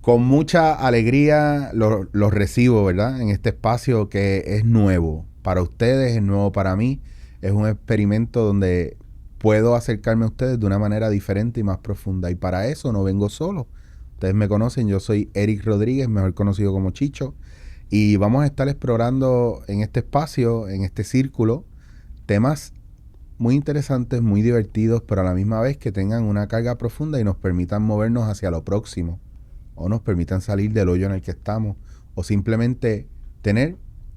Con mucha alegría los recibo, ¿verdad? En este espacio que es nuevo para ustedes, es nuevo para mí. Es un experimento donde puedo acercarme a ustedes de una manera diferente y más profunda. Y para eso no vengo solo. Ustedes me conocen, yo soy Eric Rodríguez, mejor conocido como Chicho. Y vamos a estar explorando en este espacio, en este círculo, temas muy interesantes, muy divertidos, pero a la misma vez que tengan una carga profunda y nos permitan movernos hacia lo próximo, o nos permitan salir del hoyo en el que estamos, o simplemente tener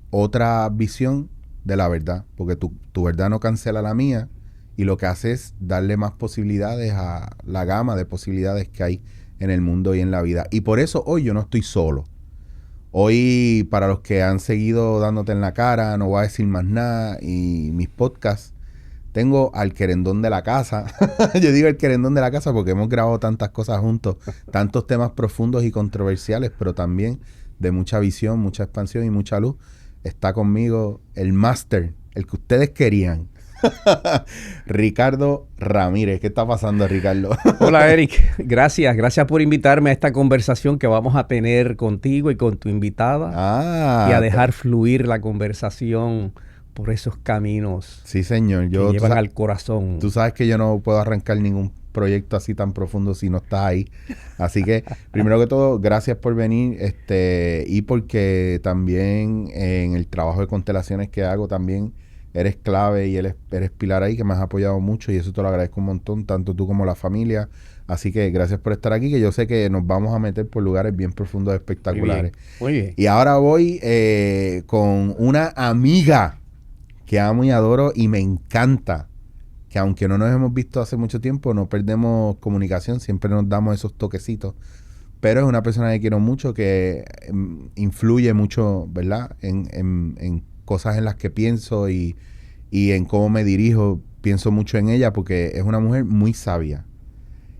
otra visión de la verdad, porque tu verdad no cancela la mía, y lo que hace es darle más posibilidades a la gama de posibilidades que hay en el mundo y en la vida. Y por eso hoy yo no estoy solo. Hoy, para los que han seguido dándote en la cara, no voy a decir más nada, y mis podcasts, tengo al querendón de la casa. Yo digo el querendón de la casa porque hemos grabado tantas cosas juntos, tantos temas profundos y controversiales, pero también de mucha visión, mucha expansión y mucha luz. Está conmigo el máster, el que ustedes querían. Ricardo Ramírez. ¿Qué está pasando, Ricardo? Hola, Eric. Gracias por invitarme a esta conversación que vamos a tener contigo y con tu invitada. Y a dejar fluir la conversación por esos caminos. Sí, señor. Que llevan al corazón. Tú sabes que yo no puedo arrancar ningún proyecto así tan profundo si no estás ahí. Así que, primero que todo, gracias por venir, y porque también en el trabajo de constelaciones que hago también eres clave y eres pilar ahí, que me has apoyado mucho y eso te lo agradezco un montón, tanto tú como la familia. Así que gracias por estar aquí, que yo sé que nos vamos a meter por lugares bien profundos, espectaculares. Muy bien. Y ahora voy con una amiga que amo y adoro y me encanta, que aunque no nos hemos visto hace mucho tiempo, no perdemos comunicación, siempre nos damos esos toquecitos. Pero es una persona que quiero mucho, que influye mucho, ¿verdad? En cosas en las que pienso y en cómo me dirijo. Pienso mucho en ella porque es una mujer muy sabia.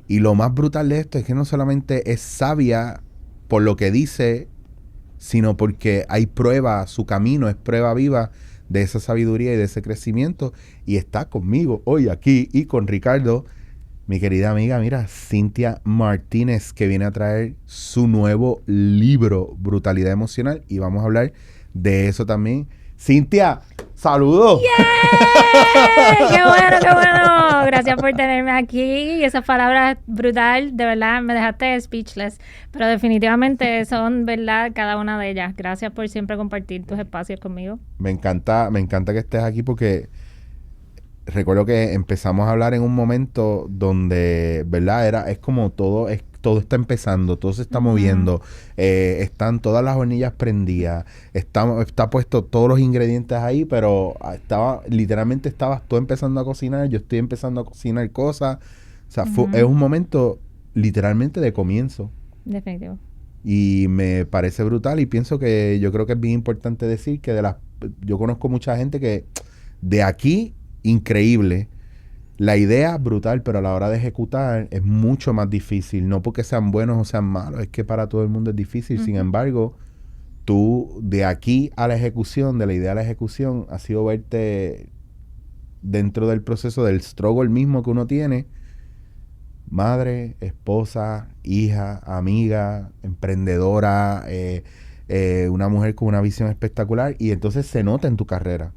Y lo más brutal de esto es que no solamente es sabia por lo que dice, sino porque hay prueba, su camino es prueba viva de esa sabiduría y de ese crecimiento. Y está conmigo hoy aquí y con Ricardo, mi querida amiga, mira, Cintia Martínez, que viene a traer su nuevo libro, Brutalidad Emocional, y vamos a hablar de eso también. Cintia, saludos. ¡Yay! ¡Qué bueno, qué bueno! Gracias por tenerme aquí. Esas palabras brutal, de verdad, me dejaste speechless. Pero definitivamente son verdad cada una de ellas. Gracias por siempre compartir tus espacios conmigo. Me encanta que estés aquí porque recuerdo que empezamos a hablar en un momento donde, ¿verdad? Es como todo está empezando, todo se está moviendo, están todas las hornillas prendidas, está puesto todos los ingredientes ahí, pero literalmente estabas tú empezando a cocinar, yo estoy empezando a cocinar cosas. O sea, es un momento literalmente de comienzo. Definitivo. Y me parece brutal y pienso que yo creo que es bien importante decir que yo conozco mucha gente que de aquí, increíble, la idea brutal, pero a la hora de ejecutar es mucho más difícil, no porque sean buenos o sean malos, es que para todo el mundo es difícil. Sin embargo, tú de aquí a la ejecución, de la idea a la ejecución, ha sido verte dentro del proceso del struggle mismo que uno tiene, madre, esposa, hija, amiga, emprendedora, una mujer con una visión espectacular, y entonces se nota en tu carrera.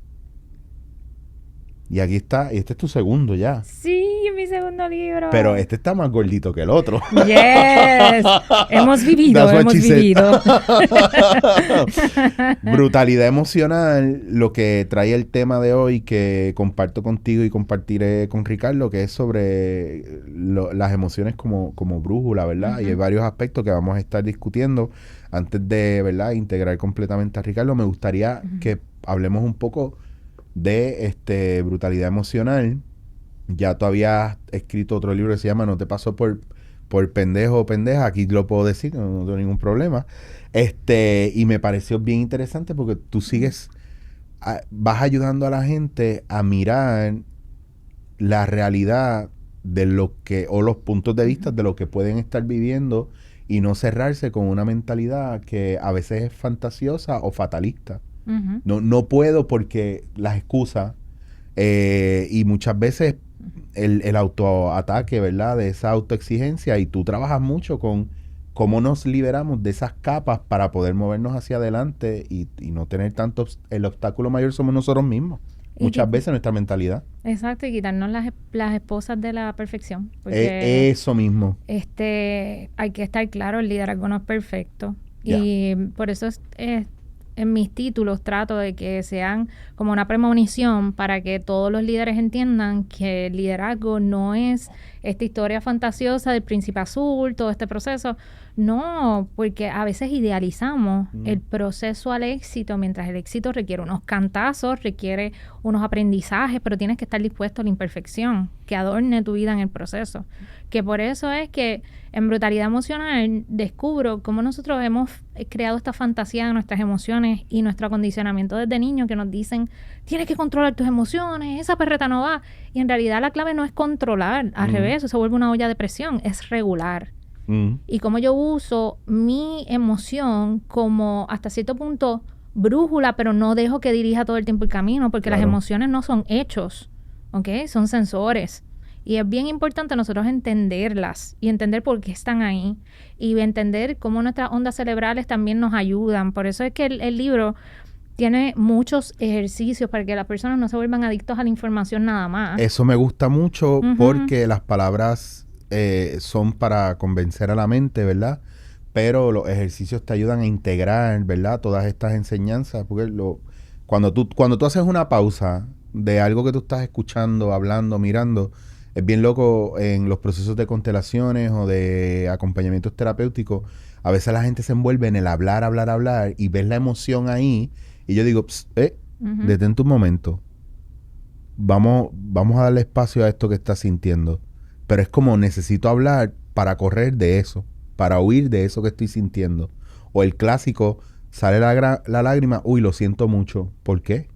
Y aquí está, y este es tu segundo ya. Sí, mi segundo libro. Pero este está más gordito que el otro. Yes. Hemos vivido. Brutalidad emocional, lo que trae el tema de hoy que comparto contigo y compartiré con Ricardo, que es sobre las emociones como brújula, ¿verdad? Y hay varios aspectos que vamos a estar discutiendo. Antes de, ¿verdad?, integrar completamente a Ricardo, me gustaría que hablemos un poco de brutalidad emocional. Ya tú habías escrito otro libro que se llama No te pasó por pendejo o pendeja. Aquí lo puedo decir, no tengo ningún problema. Y me pareció bien interesante porque tú vas ayudando a la gente a mirar la realidad de lo que, o los puntos de vista de lo que pueden estar viviendo, y no cerrarse con una mentalidad que a veces es fantasiosa o fatalista. No puedo porque las excusas, y muchas veces el autoataque, ¿verdad? De esa autoexigencia, y tú trabajas mucho con ¿cómo nos liberamos de esas capas para poder movernos hacia adelante y no tener tanto... El obstáculo mayor somos nosotros mismos. Muchas veces nuestra mentalidad. Exacto, y quitarnos las esposas de la perfección. Porque eso mismo. Hay que estar claro, el liderazgo no es perfecto. Yeah. Y por eso en mis títulos trato de que sean como una premonición para que todos los líderes entiendan que el liderazgo no es esta historia fantasiosa del príncipe azul, todo este proceso. No, porque a veces idealizamos el proceso al éxito, mientras el éxito requiere unos cantazos, requiere unos aprendizajes, pero tienes que estar dispuesto a la imperfección que adorne tu vida en el proceso. Que por eso es que en Brutalidad Emocional descubro cómo nosotros hemos creado esta fantasía de nuestras emociones y nuestro acondicionamiento desde niños que nos dicen, tienes que controlar tus emociones, esa perreta no va. Y en realidad la clave no es controlar, al revés, eso se vuelve una olla de presión, es regular. Y como yo uso mi emoción como hasta cierto punto brújula, pero no dejo que dirija todo el tiempo el camino, porque las emociones no son hechos, ¿ok? Son sensores. Y es bien importante nosotros entenderlas y entender por qué están ahí y entender cómo nuestras ondas cerebrales también nos ayudan. Por eso es que el libro tiene muchos ejercicios para que las personas no se vuelvan adictos a la información nada más. Eso me gusta mucho porque las palabras son para convencer a la mente, ¿verdad? Pero los ejercicios te ayudan a integrar, ¿verdad? Todas estas enseñanzas. Porque cuando tú haces una pausa de algo que tú estás escuchando, hablando, mirando, es bien loco en los procesos de constelaciones o de acompañamientos terapéuticos. A veces la gente se envuelve en el hablar y ves la emoción ahí. Y yo digo, detente un momento. Vamos a darle espacio a esto que estás sintiendo. Pero es como necesito hablar para correr de eso, para huir de eso que estoy sintiendo. O el clásico, sale la lágrima, uy, lo siento mucho. ¿Por qué?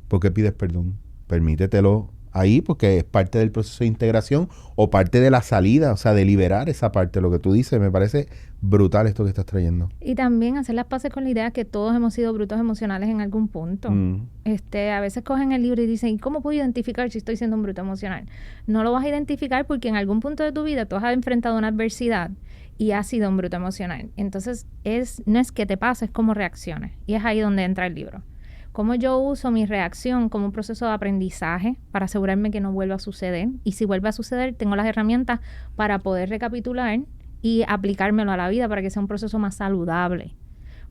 ¿Por qué pides perdón? Permítetelo ahí porque es parte del proceso de integración o parte de la salida, o sea, de liberar esa parte. Lo que tú dices, me parece brutal esto que estás trayendo. Y también hacer las paces con la idea que todos hemos sido brutos emocionales en algún punto. A veces cogen el libro y dicen, ¿y cómo puedo identificar si estoy siendo un bruto emocional? No lo vas a identificar porque en algún punto de tu vida tú has enfrentado una adversidad y has sido un bruto emocional. Entonces, no es que te pase, es cómo reacciones. Y es ahí donde entra el libro. Cómo yo uso mi reacción como un proceso de aprendizaje para asegurarme que no vuelva a suceder. Y si vuelve a suceder, tengo las herramientas para poder recapitular y aplicármelo a la vida para que sea un proceso más saludable.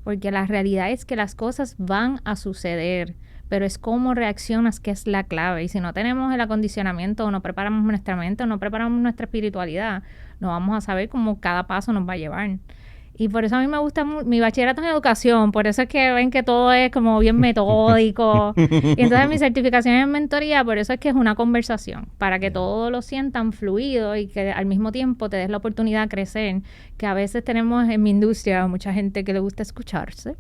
Porque la realidad es que las cosas van a suceder, pero es cómo reaccionas que es la clave. Y si no tenemos el acondicionamiento o no preparamos nuestra mente o no preparamos nuestra espiritualidad, no vamos a saber cómo cada paso nos va a llevar. Y por eso a mí me gusta mi bachillerato en educación, por eso es que ven que todo es como bien metódico. Y entonces mi certificación en mentoría, por eso es que es una conversación, para que todos lo sientan fluido y que al mismo tiempo te des la oportunidad de crecer, que a veces tenemos en mi industria mucha gente que le gusta escucharse.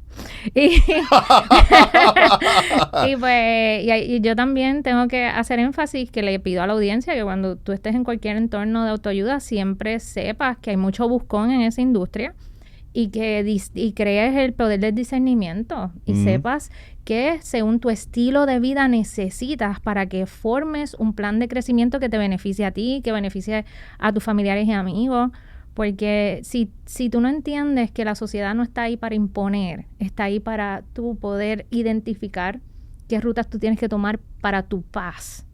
Y yo también tengo que hacer énfasis que le pido a la audiencia que cuando tú estés en cualquier entorno de autoayuda, siempre sepas que hay mucho buscón en esa industria. Y crees el poder del discernimiento y sepas que según tu estilo de vida necesitas para que formes un plan de crecimiento que te beneficie a ti, que beneficie a tus familiares y amigos. Porque si tú no entiendes que la sociedad no está ahí para imponer, está ahí para tú poder identificar qué rutas tú tienes que tomar para tu paz.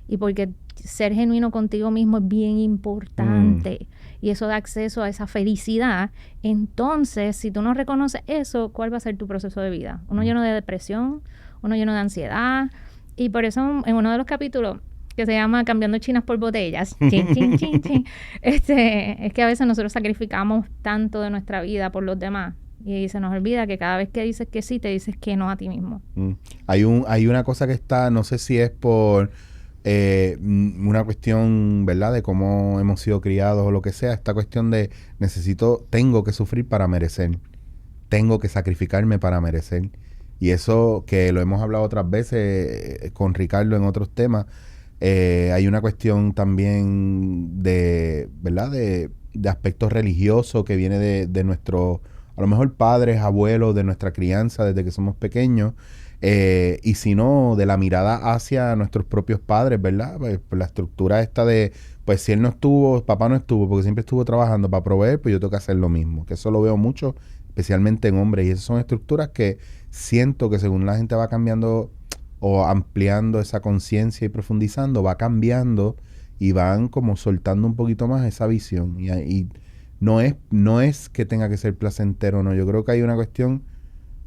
Y porque ser genuino contigo mismo es bien importante. Y eso da acceso a esa felicidad. Entonces, si tú no reconoces eso, ¿cuál va a ser tu proceso de vida? Uno lleno de depresión, uno lleno de ansiedad. Y por eso en uno de los capítulos que se llama Cambiando chinas por botellas, es que a veces nosotros sacrificamos tanto de nuestra vida por los demás. Y se nos olvida que cada vez que dices que sí, te dices que no a ti mismo. Hay una cosa que está, no sé si es por una cuestión, ¿verdad? De cómo hemos sido criados o lo que sea. Esta cuestión de tengo que sufrir para merecer. Tengo que sacrificarme para merecer. Y eso que lo hemos hablado otras veces con Ricardo en otros temas. Hay una cuestión también de, ¿verdad? De aspectos religiosos que viene de nuestros a lo mejor padres, abuelos de nuestra crianza desde que somos pequeños, y si no, de la mirada hacia nuestros propios padres, ¿verdad? Pues la estructura esta de, pues si él no estuvo, papá no estuvo, porque siempre estuvo trabajando para proveer, pues yo tengo que hacer lo mismo. Que eso lo veo mucho, especialmente en hombres. Y esas son estructuras que siento que según la gente va cambiando o ampliando esa conciencia y profundizando, va cambiando y van como soltando un poquito más esa visión. Y no es que tenga que ser placentero, no. Yo creo que hay una cuestión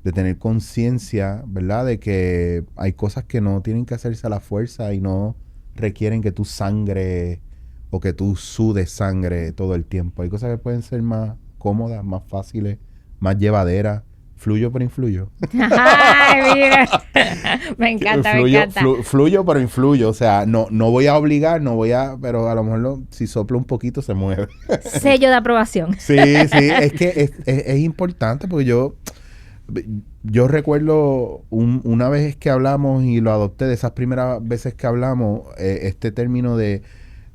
de tener conciencia, ¿verdad? De que hay cosas que no tienen que hacerse a la fuerza y no requieren que tú sangre o que tú sudes sangre todo el tiempo. Hay cosas que pueden ser más cómodas, más fáciles, más llevaderas. Fluyo pero influyo. Ay, mira. Me encanta. Fluyo pero influyo. O sea, no voy a obligar, pero a lo mejor si soplo un poquito se mueve. Sello de aprobación. Sí, es que es importante porque yo recuerdo una vez que hablamos y lo adopté, de esas primeras veces que hablamos, este término de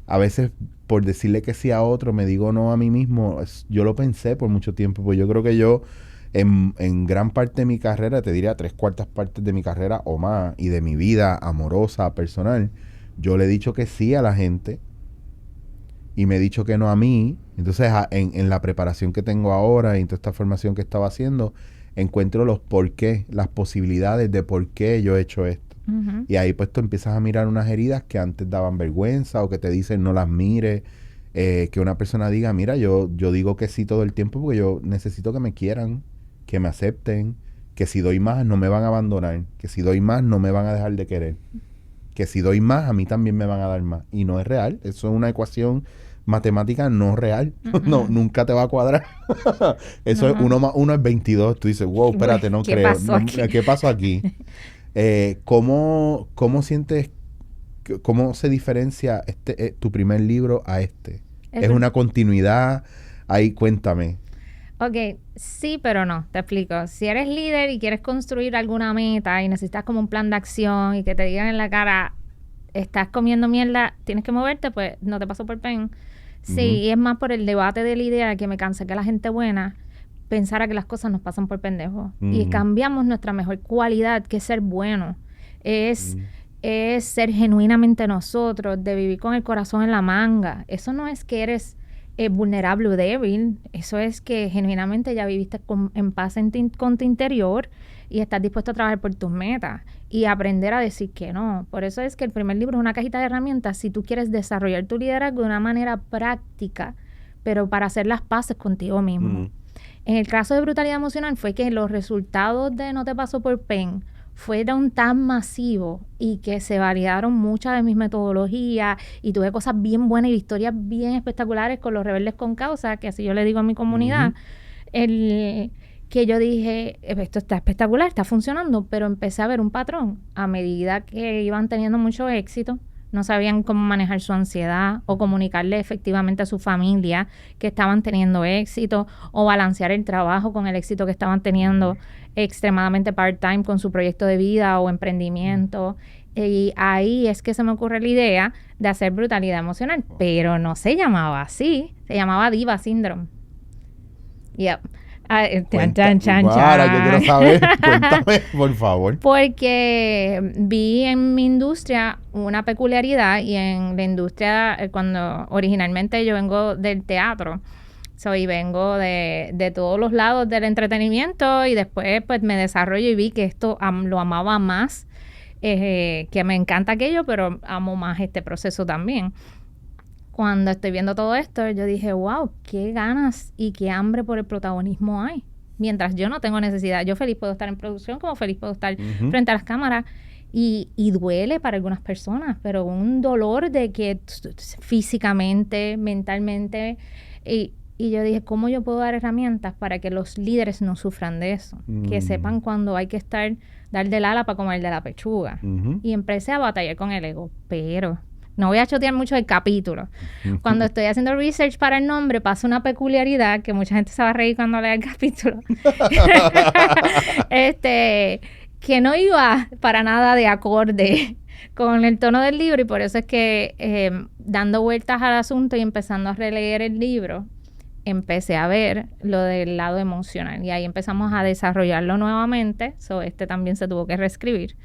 a veces por decirle que sí a otro me digo no a mí mismo. Yo lo pensé por mucho tiempo, pues yo creo que yo en gran parte de mi carrera, te diría 3/4 partes de mi carrera o más, y de mi vida amorosa, personal, yo le he dicho que sí a la gente y me he dicho que no a mí. Entonces en la preparación que tengo ahora y en toda esta formación que estaba haciendo, encuentro los por qué, las posibilidades de por qué yo he hecho esto. Uh-huh. Y ahí pues tú empiezas a mirar unas heridas que antes daban vergüenza o que te dicen no las mires. Que una persona diga, mira, yo digo que sí todo el tiempo porque yo necesito que me quieran, que me acepten, que si doy más no me van a abandonar, que si doy más no me van a dejar de querer, que si doy más a mí también me van a dar más. Y no es real, eso es una ecuación matemática no real. Uh-huh. No, nunca te va a cuadrar. Eso es 1 más 1 es 22. Tú dices, wow, espérate, no creo. ¿Qué pasó aquí? ¿Cómo sientes, cómo se diferencia tu primer libro a este? ¿Es una continuidad? Ahí cuéntame. Ok, sí, pero no, te explico. Si eres líder y quieres construir alguna meta y necesitas como un plan de acción y que te digan en la cara, estás comiendo mierda, tienes que moverte, pues no te pasó por pen. Sí, y es más por el debate de la idea de que me cansé que la gente buena pensara que las cosas nos pasan por pendejo. Y cambiamos nuestra mejor cualidad, que es ser bueno. Es ser genuinamente nosotros, de vivir con el corazón en la manga. Eso no es que eres vulnerable o débil. Eso es que genuinamente ya viviste en paz con tu interior y estás dispuesto a trabajar por tus metas y aprender a decir que no. Por eso es que el primer libro es una cajita de herramientas si tú quieres desarrollar tu liderazgo de una manera práctica, pero para hacer las paces contigo mismo. En el caso de brutalidad emocional fue que los resultados de No te pasó por pen fueron tan masivos y que se validaron muchas de mis metodologías y tuve cosas bien buenas y historias bien espectaculares con los rebeldes con causa, que así yo le digo a mi comunidad, que yo dije, esto está espectacular, está funcionando, pero empecé a ver un patrón. A medida que iban teniendo mucho éxito, no sabían cómo manejar su ansiedad o comunicarle efectivamente a su familia que estaban teniendo éxito o balancear el trabajo con el éxito que estaban teniendo extremadamente part-time con su proyecto de vida o emprendimiento. Y ahí es que se me ocurre la idea de hacer brutalidad emocional, pero no se llamaba así, se llamaba Diva Syndrome. Yep. Ahora yo quiero saber, cuéntame, por favor. Porque vi en mi industria una peculiaridad y en la industria, cuando originalmente yo vengo del teatro, vengo de todos los lados del entretenimiento y después pues me desarrollo y vi que esto lo amaba más, que me encanta aquello, pero amo más este proceso también. Cuando estoy viendo todo esto, yo dije, wow, qué ganas y qué hambre por el protagonismo hay. Mientras yo no tengo necesidad, yo feliz puedo estar en producción, como feliz puedo estar frente a las cámaras. Y duele para algunas personas, pero un dolor de que físicamente, mentalmente. Y yo dije, ¿cómo yo puedo dar herramientas para que los líderes no sufran de eso? Que sepan cuando hay que dar del ala para comer de la pechuga. Y empecé a batallar con el ego, pero no voy a chotear mucho el capítulo. Cuando estoy haciendo research para el nombre, pasa una peculiaridad que mucha gente se va a reír cuando lea el capítulo. Que no iba para nada de acorde con el tono del libro, y por eso es que dando vueltas al asunto y empezando a releer el libro, empecé a ver lo del lado emocional y ahí empezamos a desarrollarlo nuevamente. Este también se tuvo que reescribir.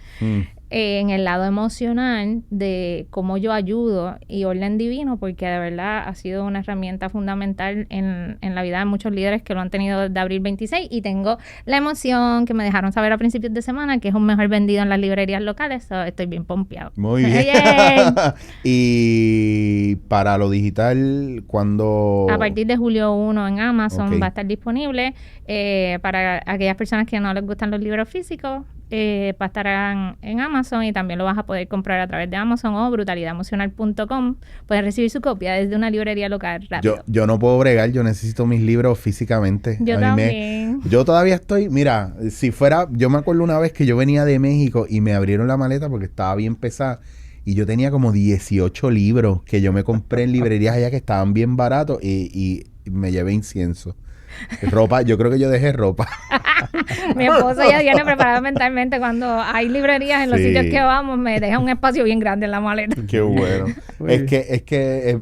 En el lado emocional de cómo yo ayudo y orden divino, porque de verdad ha sido una herramienta fundamental en la vida de muchos líderes que lo han tenido desde abril 26, y tengo la emoción que me dejaron saber a principios de semana que es un mejor vendido en las librerías locales. Estoy bien pompeado. Muy bien. Y para lo digital, ¿cuándo? A partir de julio 1 en Amazon va a estar disponible. Para aquellas personas que no les gustan los libros físicos, va a estar en Amazon, y también lo vas a poder comprar a través de Amazon o brutalidademocional.com. Puedes recibir su copia desde una librería local rápido. Yo no puedo bregar, yo necesito mis libros físicamente. Yo también. Yo todavía estoy, mira, si fuera, yo me acuerdo una vez que yo venía de México y me abrieron la maleta porque estaba bien pesada, y yo tenía como 18 libros que yo me compré en librerías allá que estaban bien baratos, y me llevé incienso. Ropa, yo creo que yo dejé ropa. Mi esposa ya viene preparada mentalmente. Cuando hay librerías en los sitios que vamos, me deja un espacio bien grande en la maleta. Qué bueno. Es que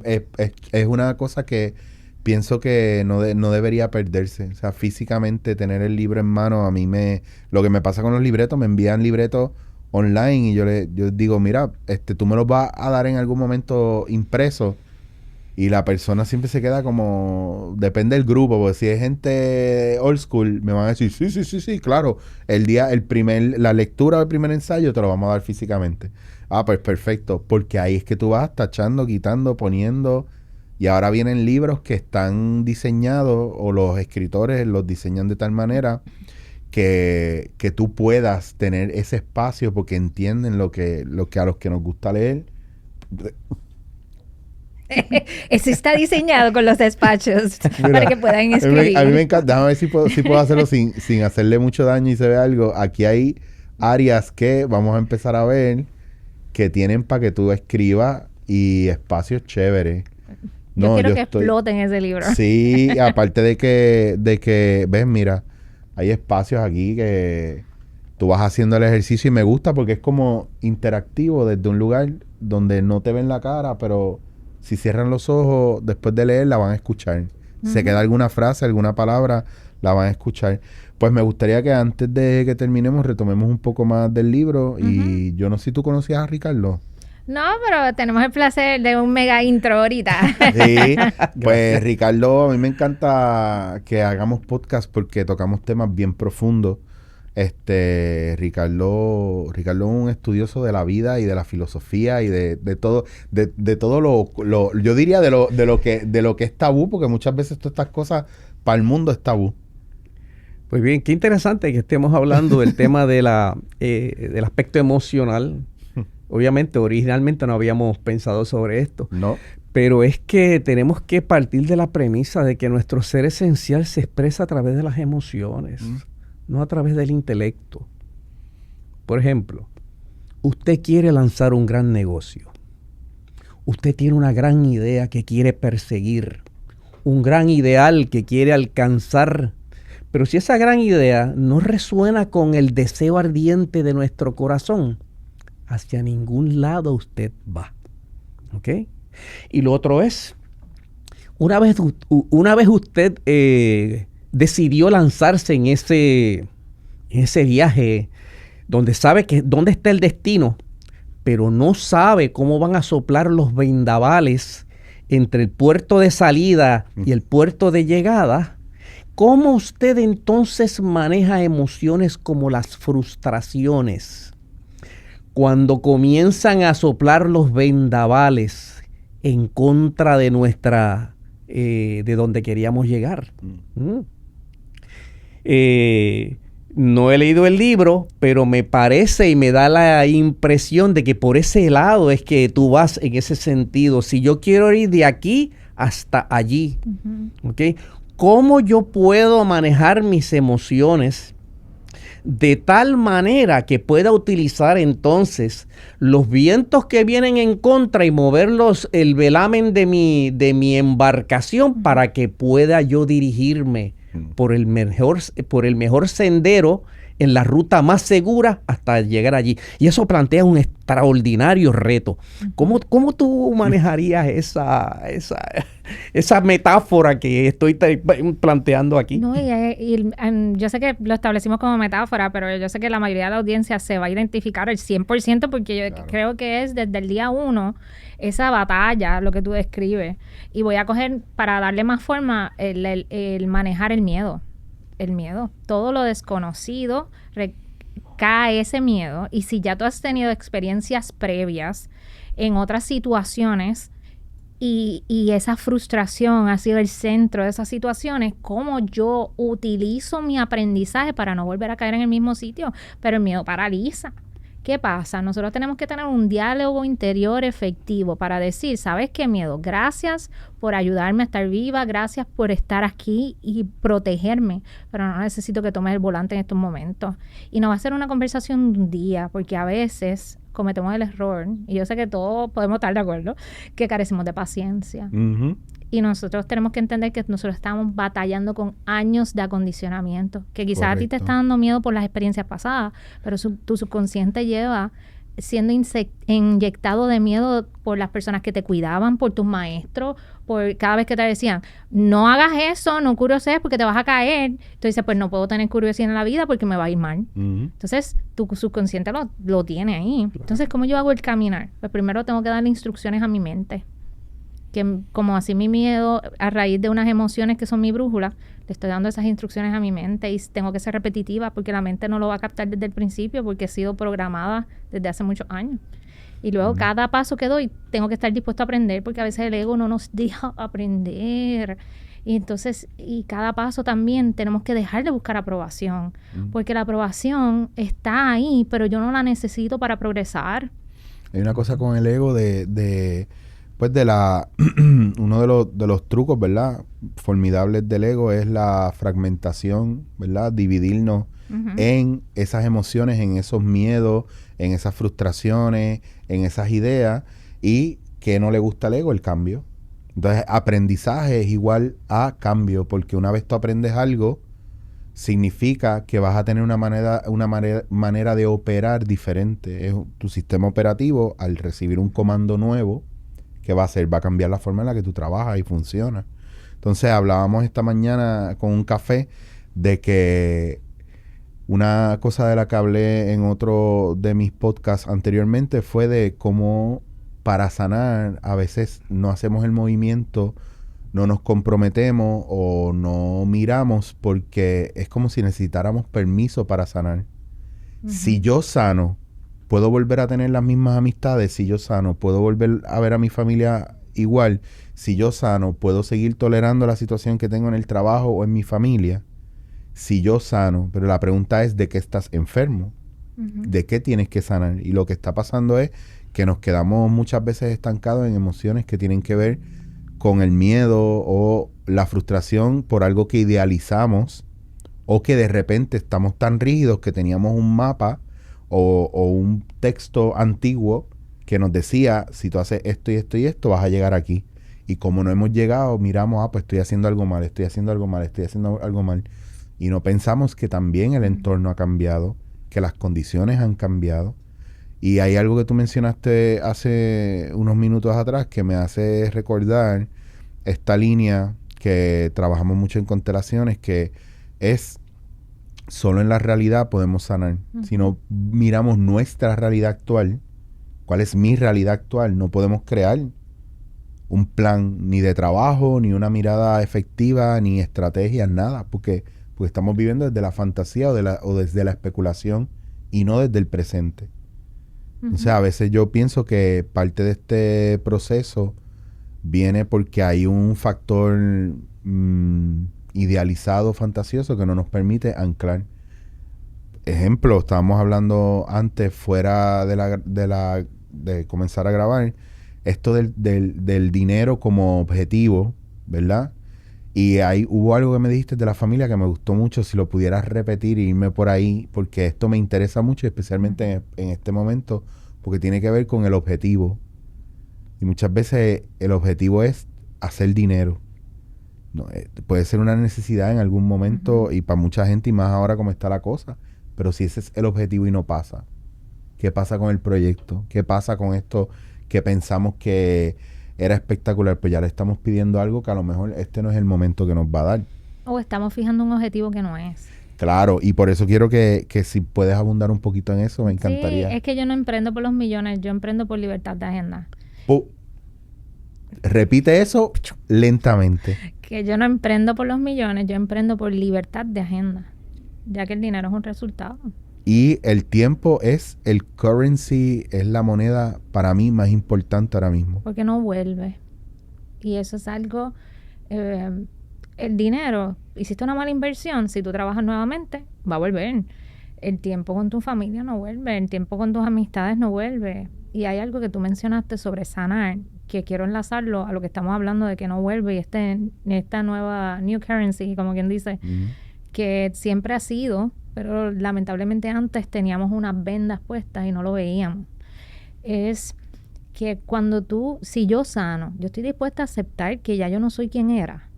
es una cosa que pienso que no debería perderse. O sea, físicamente tener el libro en mano, a mí lo que me pasa con los libretos, me envían libretos online y yo digo, mira, tú me los vas a dar en algún momento impreso. Y la persona siempre se queda como... Depende del grupo, porque si es gente old school, me van a decir, sí, claro. La lectura del primer ensayo te lo vamos a dar físicamente. Ah, pues perfecto. Porque ahí es que tú vas tachando, quitando, poniendo. Y ahora vienen libros que están diseñados, o los escritores los diseñan de tal manera que tú puedas tener ese espacio, porque entienden lo que a los que nos gusta leer... Eso está diseñado con los despachos. Mira, para que puedan escribir. A mí me encanta. Déjame ver si puedo hacerlo sin hacerle mucho daño y se ve algo. Aquí hay áreas que vamos a empezar a ver que tienen para que tú escribas, y espacios chéveres. Yo quiero que exploten ese libro. Sí, aparte de que ves, mira, hay espacios aquí que tú vas haciendo el ejercicio, y me gusta porque es como interactivo desde un lugar donde no te ven la cara, pero si cierran los ojos, después de leer, la van a escuchar. Si se queda alguna frase, alguna palabra, la van a escuchar. Pues me gustaría que antes de que terminemos, retomemos un poco más del libro. Y yo no sé si tú conocías a Ricardo. No, pero tenemos el placer de un mega intro ahorita. Sí, pues Ricardo, a mí me encanta que hagamos podcast porque tocamos temas bien profundos. Ricardo es un estudioso de la vida y de la filosofía y de todo, de todo lo yo diría de lo que es tabú, porque muchas veces todas estas cosas para el mundo es tabú. Pues bien, qué interesante que estemos hablando del tema del aspecto emocional. Obviamente, originalmente no habíamos pensado sobre esto. No. Pero es que tenemos que partir de la premisa de que nuestro ser esencial se expresa a través de las emociones. No a través del intelecto. Por ejemplo, usted quiere lanzar un gran negocio. Usted tiene una gran idea que quiere perseguir, un gran ideal que quiere alcanzar. Pero si esa gran idea no resuena con el deseo ardiente de nuestro corazón, hacia ningún lado usted va. ¿Ok? Y lo otro es, una vez usted decidió lanzarse en ese viaje donde sabe dónde está el destino, pero no sabe cómo van a soplar los vendavales entre el puerto de salida y el puerto de llegada, ¿cómo usted entonces maneja emociones como las frustraciones cuando comienzan a soplar los vendavales en contra de de donde queríamos llegar? No he leído el libro, pero me parece y me da la impresión de que por ese lado es que tú vas en ese sentido. Si yo quiero ir de aquí hasta allí, ¿okay? ¿Cómo yo puedo manejar mis emociones de tal manera que pueda utilizar entonces los vientos que vienen en contra y moverlos el velamen de mi embarcación para que pueda yo dirigirme por el mejor sendero en la ruta más segura hasta llegar allí. Y eso plantea un extraordinario reto. ¿Cómo tú manejarías esa metáfora que estoy planteando aquí? No, yo sé que lo establecimos como metáfora, pero yo sé que la mayoría de la audiencia se va a identificar al 100% porque yo creo que es desde el día 1 esa batalla, lo que tú describes. Y voy a coger, para darle más forma, el manejar el miedo. El miedo. Todo lo desconocido cae ese miedo. Y si ya tú has tenido experiencias previas en otras situaciones y esa frustración ha sido el centro de esas situaciones, ¿cómo yo utilizo mi aprendizaje para no volver a caer en el mismo sitio? Pero el miedo paraliza. ¿Qué pasa? Nosotros tenemos que tener un diálogo interior efectivo para decir, ¿sabes qué, miedo? Gracias por ayudarme a estar viva, gracias por estar aquí y protegerme, pero no necesito que tomes el volante en estos momentos. Y no va a ser una conversación de un día, porque a veces cometemos el error, y yo sé que todos podemos estar de acuerdo, que carecemos de paciencia. Uh-huh. Y nosotros tenemos que entender que nosotros estamos batallando con años de acondicionamiento, que quizás a ti te está dando miedo por las experiencias pasadas, pero tu subconsciente lleva siendo inyectado de miedo por las personas que te cuidaban, por tus maestros, por cada vez que te decían, no hagas eso, no curioses porque te vas a caer. Tú dices, pues no puedo tener curiosidad en la vida porque me va a ir mal. Uh-huh. Entonces, tu subconsciente lo tiene ahí. Claro. Entonces, ¿cómo yo hago el caminar? Pues primero tengo que darle instrucciones a mi mente. Que como así mi miedo, a raíz de unas emociones que son mi brújula, le estoy dando esas instrucciones a mi mente y tengo que ser repetitiva porque la mente no lo va a captar desde el principio porque he sido programada desde hace muchos años. Y luego cada paso que doy tengo que estar dispuesto a aprender porque a veces el ego no nos deja aprender. Y entonces, y cada paso también tenemos que dejar de buscar aprobación porque la aprobación está ahí, pero yo no la necesito para progresar. Hay una cosa con el ego pues uno de los trucos, ¿verdad? Formidables del ego es la fragmentación, ¿verdad? Dividirnos en esas emociones, en esos miedos, en esas frustraciones, en esas ideas. Y ¿qué no le gusta al ego? El cambio. Entonces, aprendizaje es igual a cambio, porque una vez tú aprendes algo, significa que vas a tener una manera de operar diferente. Es tu sistema operativo, al recibir un comando nuevo, ¿qué va a hacer? Va a cambiar la forma en la que tú trabajas y funciona. Entonces, hablábamos esta mañana con un café de que una cosa de la que hablé en otro de mis podcasts anteriormente fue de cómo para sanar a veces no hacemos el movimiento, no nos comprometemos o no miramos porque es como si necesitáramos permiso para sanar. Uh-huh. Si yo sano, puedo volver a tener las mismas amistades. Si yo sano, puedo volver a ver a mi familia igual. Si yo sano, puedo seguir tolerando la situación que tengo en el trabajo o en mi familia. Si yo sano, pero la pregunta es ¿de qué estás enfermo? Uh-huh. ¿De qué tienes que sanar? Y lo que está pasando es que nos quedamos muchas veces estancados en emociones que tienen que ver con el miedo o la frustración por algo que idealizamos o que de repente estamos tan rígidos que teníamos un mapa o un texto antiguo que nos decía, si tú haces esto y esto y esto, vas a llegar aquí. Y como no hemos llegado, miramos, pues estoy haciendo algo mal, estoy haciendo algo mal, estoy haciendo algo mal. Y no pensamos que también el entorno ha cambiado, que las condiciones han cambiado. Y hay algo que tú mencionaste hace unos minutos atrás que me hace recordar esta línea que trabajamos mucho en constelaciones, que es solo en la realidad podemos sanar. Uh-huh. Si no miramos nuestra realidad actual, ¿cuál es mi realidad actual? No podemos crear un plan ni de trabajo, ni una mirada efectiva, ni estrategias, nada, porque estamos viviendo desde la fantasía o desde la especulación y no desde el presente. Uh-huh. O sea, a veces yo pienso que parte de este proceso viene porque hay un factor idealizado, fantasioso, que no nos permite anclar. Ejemplo, estábamos hablando antes, fuera de comenzar a grabar, esto del dinero como objetivo, ¿verdad? Y hubo algo que me dijiste de la familia que me gustó mucho, si lo pudieras repetir e irme por ahí, porque esto me interesa mucho, especialmente en este momento, porque tiene que ver con el objetivo. Y muchas veces el objetivo es hacer dinero. No, puede ser una necesidad en algún momento, uh-huh, y para mucha gente, y más ahora como está la cosa, Pero si ese es el objetivo y no pasa, ¿qué pasa con el proyecto? ¿Qué pasa con esto que pensamos que era espectacular? Pues ya le estamos pidiendo algo que a lo mejor este no es el momento que nos va a dar. O estamos fijando un objetivo que no es. Claro, y por eso quiero que si puedes abundar un poquito en eso, me encantaría. Sí, es que yo no emprendo por los millones, yo emprendo por libertad de agenda. Repite eso lentamente. Que yo no emprendo por los millones, yo emprendo por libertad de agenda, ya que el dinero es un resultado. Y el tiempo es el currency, es la moneda para mí más importante ahora mismo. Porque no vuelve. Y eso es algo... el dinero, hiciste una mala inversión, si tú trabajas nuevamente, va a volver. El tiempo con tu familia no vuelve, el tiempo con tus amistades no vuelve. Y hay algo que tú mencionaste sobre sanar, que quiero enlazarlo a lo que estamos hablando de que no vuelve y esta nueva new currency, como quien dice, que siempre ha sido, pero lamentablemente antes teníamos unas vendas puestas y no lo veíamos. Es que cuando si yo sano, yo estoy dispuesta a aceptar que ya yo no soy quien era.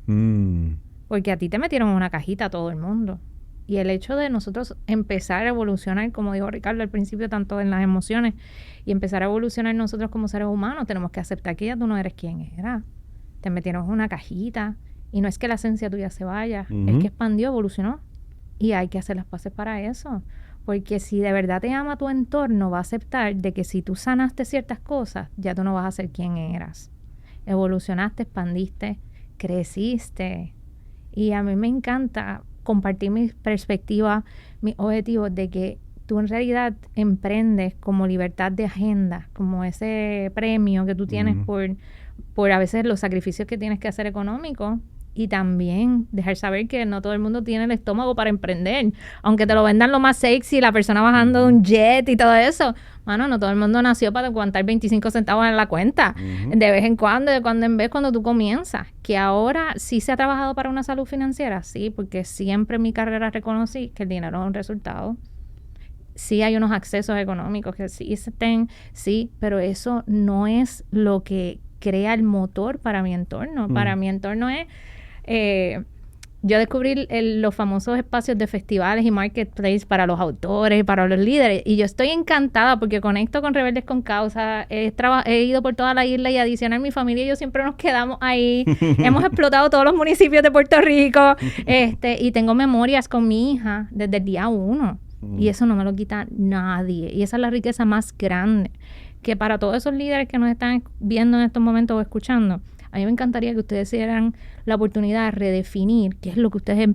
Porque a ti te metieron en una cajita a todo el mundo. Y el hecho de nosotros empezar a evolucionar, como dijo Ricardo al principio, tanto en las emociones, y empezar a evolucionar nosotros como seres humanos, tenemos que aceptar que ya tú no eres quien era. Te metieron en una cajita. Y no es que la esencia tuya se vaya, es que expandió, evolucionó. Y hay que hacer las paces para eso. Porque si de verdad te ama tu entorno, va a aceptar de que si tú sanaste ciertas cosas, ya tú no vas a ser quien eras. Evolucionaste, expandiste, creciste. Y a mí me encanta compartir mis perspectivas, mis objetivos de que tú en realidad emprendes como libertad de agenda, como ese premio que tú tienes por a veces los sacrificios que tienes que hacer económicos, y también dejar saber que no todo el mundo tiene el estómago para emprender, aunque te lo vendan lo más sexy, la persona bajando de un jet y todo eso. Mano, no todo el mundo nació para aguantar 25 centavos en la cuenta. De vez en cuando, de cuando en vez, cuando tú comienzas. Que ahora sí se ha trabajado para una salud financiera, sí, porque siempre en mi carrera reconocí que el dinero es un resultado. Sí hay unos accesos económicos que sí, pero eso no es lo que crea el motor para mi entorno. Para mi entorno es... yo descubrí los famosos espacios de festivales y marketplace para los autores, para los líderes, y yo estoy encantada porque conecto con Rebeldes con Causa. He ido por toda la isla y adicional mi familia y yo siempre nos quedamos ahí. Hemos explotado todos los municipios de Puerto Rico, y tengo memorias con mi hija desde el día 1, y eso no me lo quita nadie, y esa es la riqueza más grande, que para todos esos líderes que nos están viendo en estos momentos o escuchando, a mí me encantaría que ustedes se dieran la oportunidad de redefinir qué es lo que ustedes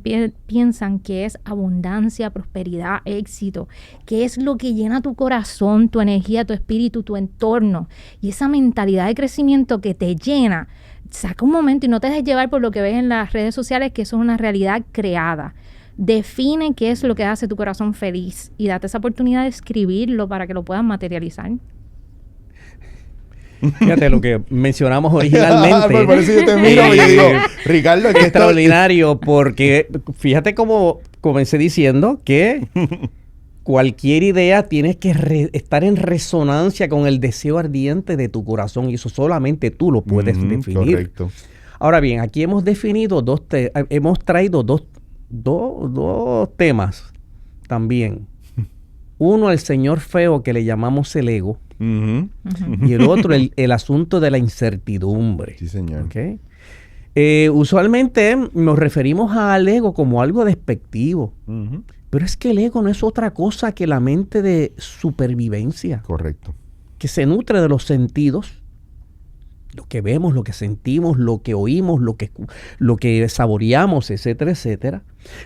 piensan que es abundancia, prosperidad, éxito, qué es lo que llena tu corazón, tu energía, tu espíritu, tu entorno, y esa mentalidad de crecimiento que te llena. Saca un momento y no te dejes llevar por lo que ves en las redes sociales, que eso es una realidad creada. Define qué es lo que hace tu corazón feliz y date esa oportunidad de escribirlo para que lo puedas materializar. Fíjate lo que mencionamos originalmente. Por eso yo te miro y digo, Ricardo, es extraordinario, porque fíjate cómo comencé diciendo que cualquier idea tiene que estar en resonancia con el deseo ardiente de tu corazón, y eso solamente tú lo puedes definir. Correcto. Ahora bien, aquí hemos definido hemos traído dos temas también. Uno, el señor feo que le llamamos el ego. Y el otro, el asunto de la incertidumbre. Sí, señor. ¿Okay? Usualmente nos referimos al ego como algo despectivo. Pero es que el ego no es otra cosa que la mente de supervivencia. Correcto. Que se nutre de los sentidos. Lo que vemos, lo que sentimos, lo que oímos, lo que saboreamos, etcétera, etcétera.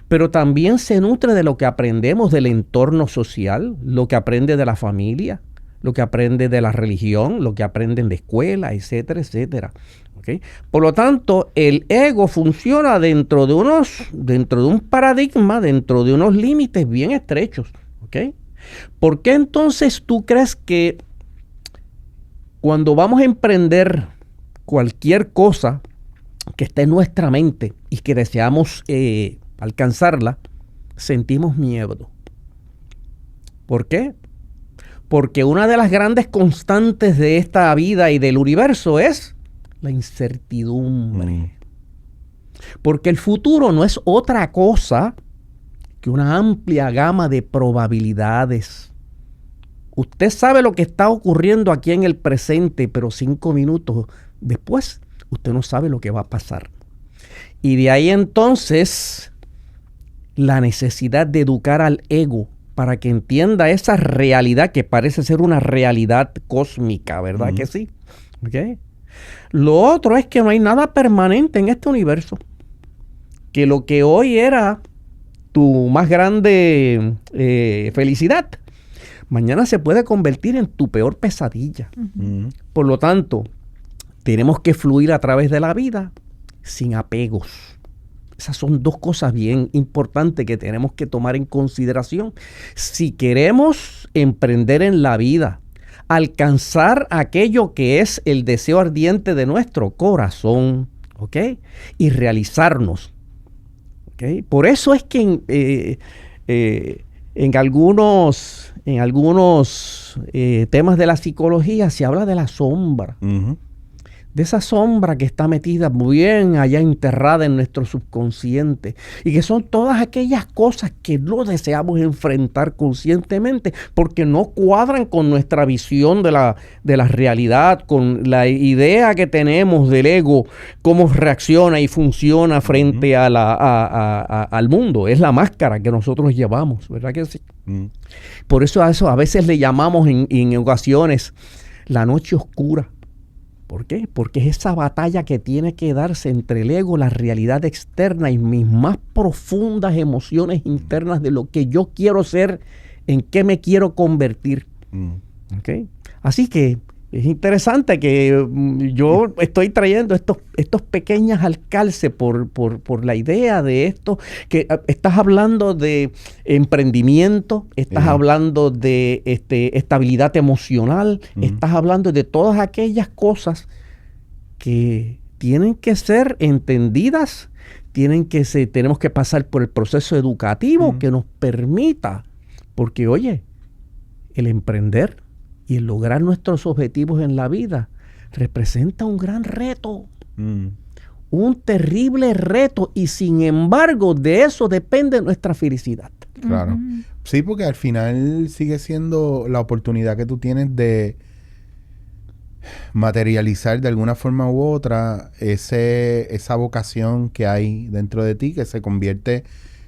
Pero también se nutre de lo que aprendemos del entorno social, lo que aprende de la familia, lo que aprende de la religión, lo que aprende en la escuela, etcétera, etcétera. ¿Okay? Por lo tanto, el ego funciona dentro de un paradigma, dentro de unos límites bien estrechos. ¿Okay? ¿Por qué entonces tú crees que cuando vamos a emprender cualquier cosa que esté en nuestra mente y que deseamos alcanzarla, sentimos miedo? ¿Por qué? Porque una de las grandes constantes de esta vida y del universo es la incertidumbre. Porque el futuro no es otra cosa que una amplia gama de probabilidades. Usted sabe lo que está ocurriendo aquí en el presente, pero 5 minutos después, usted no sabe lo que va a pasar. Y de ahí entonces, la necesidad de educar al ego para que entienda esa realidad que parece ser una realidad cósmica, ¿verdad que sí? ¿Okay? Lo otro es que no hay nada permanente en este universo. Que lo que hoy era tu más grande felicidad, mañana se puede convertir en tu peor pesadilla. Por lo tanto, tenemos que fluir a través de la vida sin apegos. Esas son dos cosas bien importantes que tenemos que tomar en consideración. Si queremos emprender en la vida, alcanzar aquello que es el deseo ardiente de nuestro corazón, ¿ok? Y realizarnos, ¿ok? Por eso es que en algunos temas de la psicología se habla de la sombra. De esa sombra que está metida bien allá enterrada en nuestro subconsciente y que son todas aquellas cosas que no deseamos enfrentar conscientemente porque no cuadran con nuestra visión de la realidad, con la idea que tenemos del ego, cómo reacciona y funciona frente al mundo. Es la máscara que nosotros llevamos, ¿verdad que sí? Por eso a veces le llamamos en ocasiones la noche oscura. ¿Por qué? Porque es esa batalla que tiene que darse entre el ego, la realidad externa y mis más profundas emociones internas de lo que yo quiero ser, en qué me quiero convertir. ¿Okay? Así que es interesante que yo estoy trayendo estos pequeños alcances por la idea de esto, que estás hablando de emprendimiento, estás hablando de estabilidad emocional, estás hablando de todas aquellas cosas que tienen que ser entendidas, tenemos que pasar por el proceso educativo que nos permita, porque oye, el emprender y el lograr nuestros objetivos en la vida representa un gran reto, un terrible reto, y sin embargo de eso depende nuestra felicidad. Claro. Sí, porque al final sigue siendo la oportunidad que tú tienes de materializar de alguna forma u otra esa vocación que hay dentro de ti, que se convierte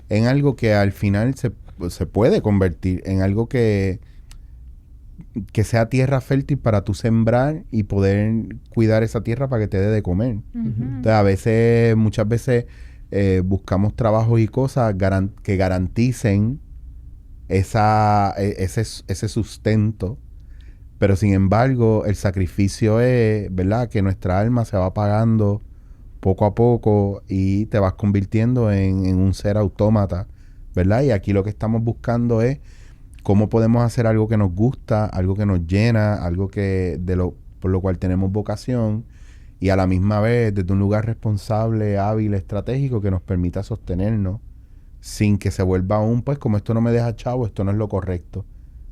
en algo que al final se puede convertir en algo que sea tierra fértil para tú sembrar y poder cuidar esa tierra para que te dé de comer. Entonces, muchas veces buscamos trabajos y cosas que garanticen ese sustento, pero sin embargo el sacrificio es, ¿verdad?, que nuestra alma se va pagando poco a poco y te vas convirtiendo en un ser autómata, ¿verdad? Y aquí lo que estamos buscando es cómo podemos hacer algo que nos gusta, algo que nos llena, algo por lo cual tenemos vocación, y a la misma vez desde un lugar responsable, hábil, estratégico, que nos permita sostenernos sin que se vuelva pues como esto no me deja chavo, esto no es lo correcto.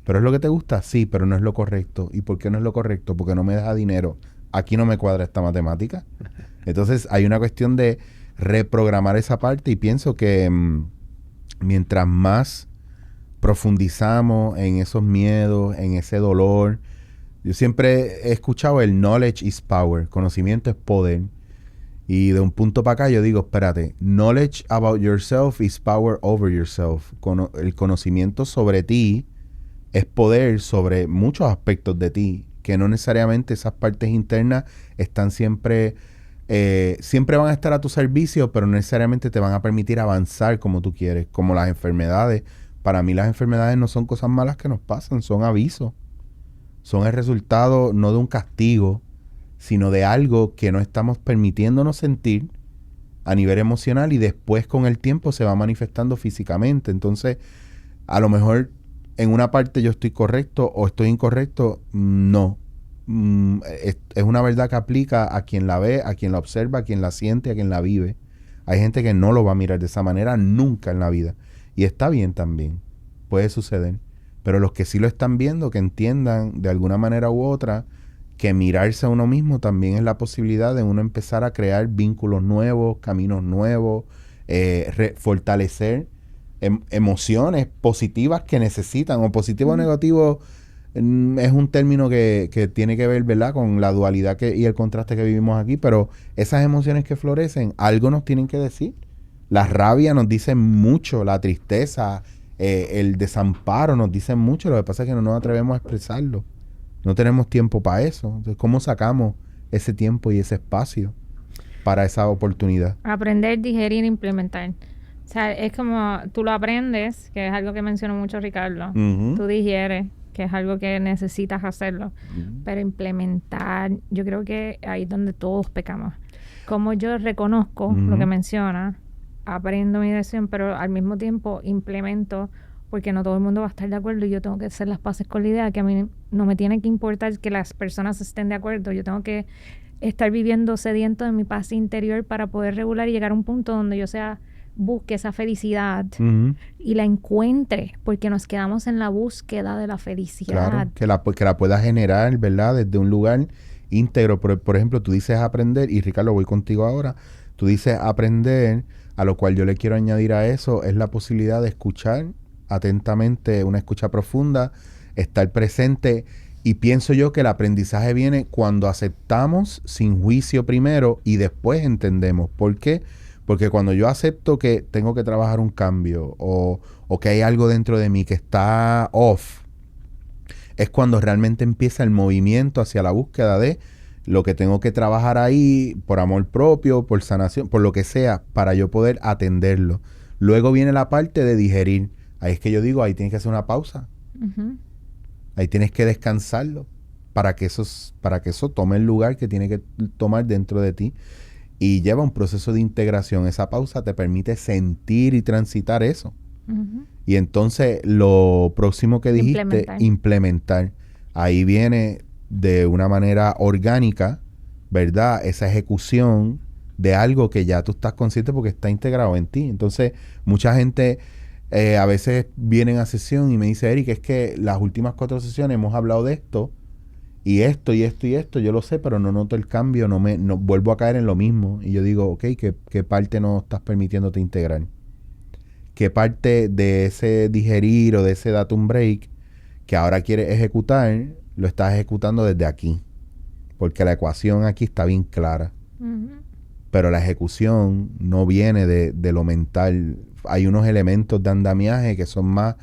¿Pero es lo que te gusta? Sí, pero no es lo correcto. ¿Y por qué no es lo correcto? Porque no me deja dinero. Aquí no me cuadra esta matemática. Entonces hay una cuestión de reprogramar esa parte, y pienso que mientras más profundizamos en esos miedos, en ese dolor. Yo siempre he escuchado el knowledge is power, conocimiento es poder. Y de un punto para acá yo digo, espérate, knowledge about yourself is power over yourself. El conocimiento sobre ti es poder sobre muchos aspectos de ti, que no necesariamente esas partes internas están siempre van a estar a tu servicio, pero no necesariamente te van a permitir avanzar como tú quieres, como las enfermedades. Para mí las enfermedades no son cosas malas que nos pasan, son avisos. Son el resultado no de un castigo, sino de algo que no estamos permitiéndonos sentir a nivel emocional, y después con el tiempo se va manifestando físicamente. Entonces, a lo mejor en una parte yo estoy correcto o estoy incorrecto, no. Es una verdad que aplica a quien la ve, a quien la observa, a quien la siente, a quien la vive. Hay gente que no lo va a mirar de esa manera nunca en la vida. Y está bien también, puede suceder. Pero los que sí lo están viendo, que entiendan de alguna manera u otra que mirarse a uno mismo también es la posibilidad de uno empezar a crear vínculos nuevos, caminos nuevos, fortalecer emociones positivas que necesitan, o positivo o negativo es un término que tiene que ver, ¿verdad?, con la dualidad y el contraste que vivimos aquí, pero esas emociones que florecen, algo nos tienen que decir. La rabia nos dice mucho, la tristeza, el desamparo nos dicen mucho, lo que pasa es que no nos atrevemos a expresarlo. No tenemos tiempo para eso. Entonces, ¿cómo sacamos ese tiempo y ese espacio para esa oportunidad? Aprender, digerir, implementar. O sea, es como tú lo aprendes, que es algo que mencionó mucho Ricardo. Ujú. Tú digieres, que es algo que necesitas hacerlo. Pero implementar, yo creo que ahí es donde todos pecamos. Como yo reconozco lo que menciona, aprendo mi decisión, pero al mismo tiempo implemento, porque no todo el mundo va a estar de acuerdo y yo tengo que hacer las paces con la idea que a mí no me tiene que importar que las personas estén de acuerdo. Yo tengo que estar viviendo sediento de mi paz interior para poder regular y llegar a un punto donde yo busque esa felicidad y la encuentre, porque nos quedamos en la búsqueda de la felicidad. Claro, que la puedas generar, ¿verdad?, desde un lugar íntegro. Por ejemplo, tú dices aprender, y Ricardo, voy contigo ahora, tú dices aprender, a lo cual yo le quiero añadir a eso, es la posibilidad de escuchar atentamente, una escucha profunda, estar presente, y pienso yo que el aprendizaje viene cuando aceptamos sin juicio primero y después entendemos. ¿Por qué? Porque cuando yo acepto que tengo que trabajar un cambio o que hay algo dentro de mí que está off, es cuando realmente empieza el movimiento hacia la búsqueda de lo que tengo que trabajar ahí por amor propio, por sanación, por lo que sea, para yo poder atenderlo. Luego viene la parte de digerir. Ahí es que yo digo, ahí tienes que hacer una pausa. Ahí tienes que descansarlo para que eso tome el lugar que tiene que tomar dentro de ti. Y lleva un proceso de integración. Esa pausa te permite sentir y transitar eso. Y entonces lo próximo que dijiste, implementar. Ahí viene de una manera orgánica, ¿verdad?, esa ejecución de algo que ya tú estás consciente porque está integrado en ti. Entonces, mucha gente a veces vienen a sesión y me dice, Eric, es que las últimas 4 sesiones hemos hablado de esto, y esto, y esto, y esto, yo lo sé, pero no noto el cambio, no vuelvo a caer en lo mismo. Y yo digo, ok, ¿qué parte no estás permitiéndote integrar? ¿Qué parte de ese digerir o de ese datum break que ahora quieres ejecutar, lo estás ejecutando desde aquí? Porque la ecuación aquí está bien clara. Pero la ejecución no viene de lo mental. Hay unos elementos de andamiaje que son más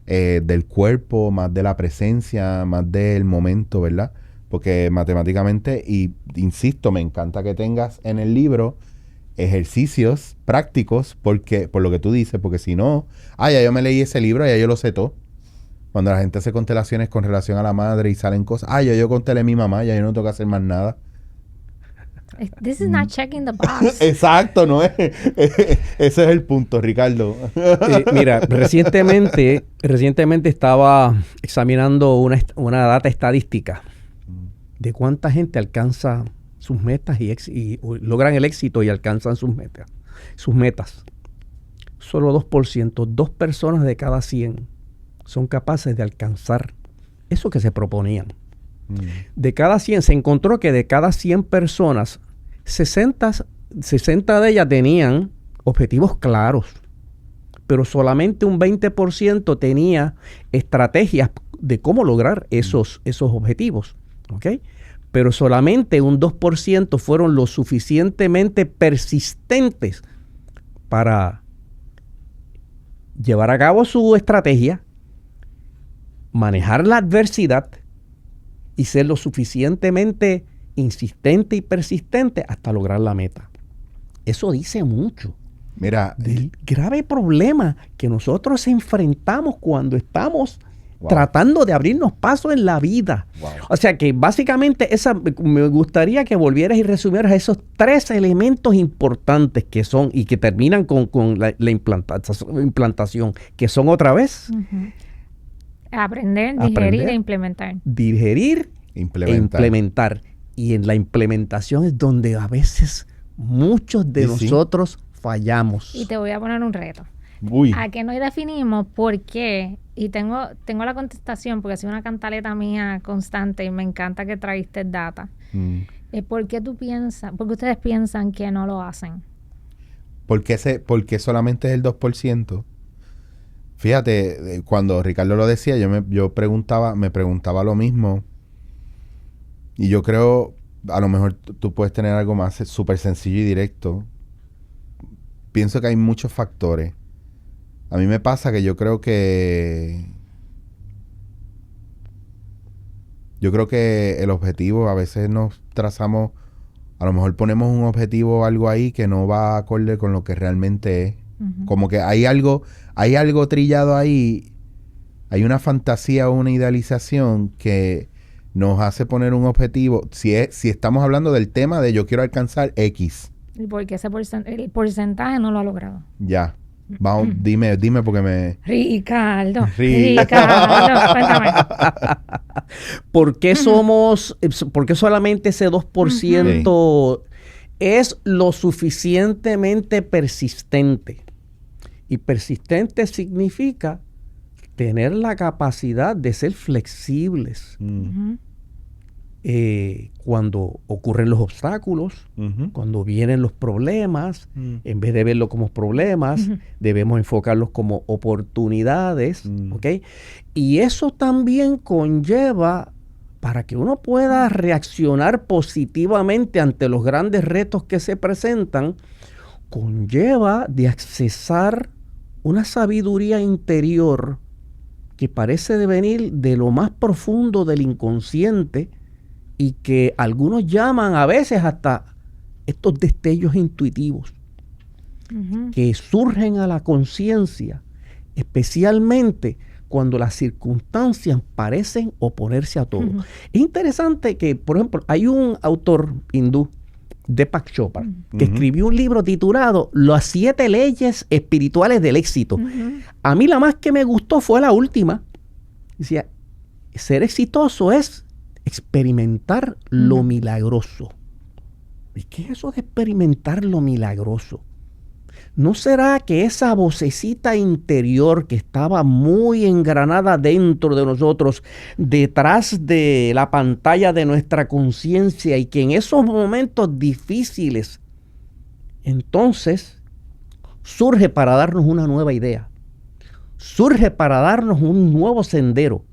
del cuerpo, más de la presencia, más del momento, ¿verdad? Porque matemáticamente, y insisto, me encanta que tengas en el libro ejercicios prácticos, porque por lo que tú dices, porque si no, ya yo me leí ese libro, ya yo lo sé todo. Cuando la gente hace constelaciones con relación a la madre y salen cosas, yo contelé a mi mamá, ya yo no tengo que hacer más nada. This is not checking the box. Exacto, ¿no? Ese es el punto, Ricardo. Mira, recientemente estaba examinando una data estadística de cuánta gente alcanza sus metas y logran el éxito y alcanzan sus metas. Solo 2%, 2 personas de cada 100 son capaces de alcanzar eso que se proponían. De cada 100, se encontró que de cada 100 personas, 60 de ellas tenían objetivos claros, pero solamente un 20% tenía estrategias de cómo lograr esos objetivos, ¿ok? Pero solamente un 2% fueron lo suficientemente persistentes para llevar a cabo su estrategia, manejar la adversidad y ser lo suficientemente insistente y persistente hasta lograr la meta. Eso dice mucho. Mira, del grave problema que nosotros enfrentamos cuando estamos tratando de abrirnos paso en la vida. O sea que básicamente me gustaría que volvieras y resumieras esos 3 elementos importantes que son y que terminan con la implantación, que son otra vez. Aprender, digerir e implementar. Digerir e implementar. Y en la implementación es donde a veces muchos de nosotros fallamos. Y te voy a poner un reto. Uy. A que no definimos por qué, y tengo la contestación porque ha sido una cantaleta mía constante y me encanta que traíste data. ¿Por qué ustedes piensan que no lo hacen? ¿Por qué solamente es el 2%? Fíjate, cuando Ricardo lo decía, yo me preguntaba lo mismo. Y yo creo, a lo mejor tú puedes tener algo más súper sencillo y directo. Pienso que hay muchos factores. A mí me pasa que yo creo que el objetivo, a veces nos trazamos, a lo mejor ponemos un objetivo o algo ahí que no va acorde con lo que realmente es. Uh-huh. Como que hay algo trillado ahí, hay una fantasía o una idealización que nos hace poner un objetivo. Si estamos hablando del tema de yo quiero alcanzar X. ¿Y por qué el porcentaje no lo ha logrado? Ya. Vamos, dime porque me... Ricardo, cuéntame. ¿Por qué solamente ese 2% es lo suficientemente persistente? Y persistente significa tener la capacidad de ser flexibles. Cuando ocurren los obstáculos, cuando vienen los problemas, en vez de verlos como problemas, debemos enfocarlos como oportunidades, ¿ok? Y eso también conlleva, para que uno pueda reaccionar positivamente ante los grandes retos que se presentan, conlleva de accesar una sabiduría interior que parece de venir de lo más profundo del inconsciente y que algunos llaman a veces hasta estos destellos intuitivos que surgen a la conciencia, especialmente cuando las circunstancias parecen oponerse a todo. Es interesante que, por ejemplo, hay un autor hindú, Deepak Chopra, que escribió un libro titulado Las 7 leyes espirituales del éxito. A mí la más que me gustó fue la última. Decía, ser exitoso es experimentar lo milagroso. ¿Y qué es eso de experimentar lo milagroso? ¿No será que esa vocecita interior que estaba muy engranada dentro de nosotros, detrás de la pantalla de nuestra conciencia, y que en esos momentos difíciles, entonces, surge para darnos una nueva idea, surge para darnos un nuevo sendero,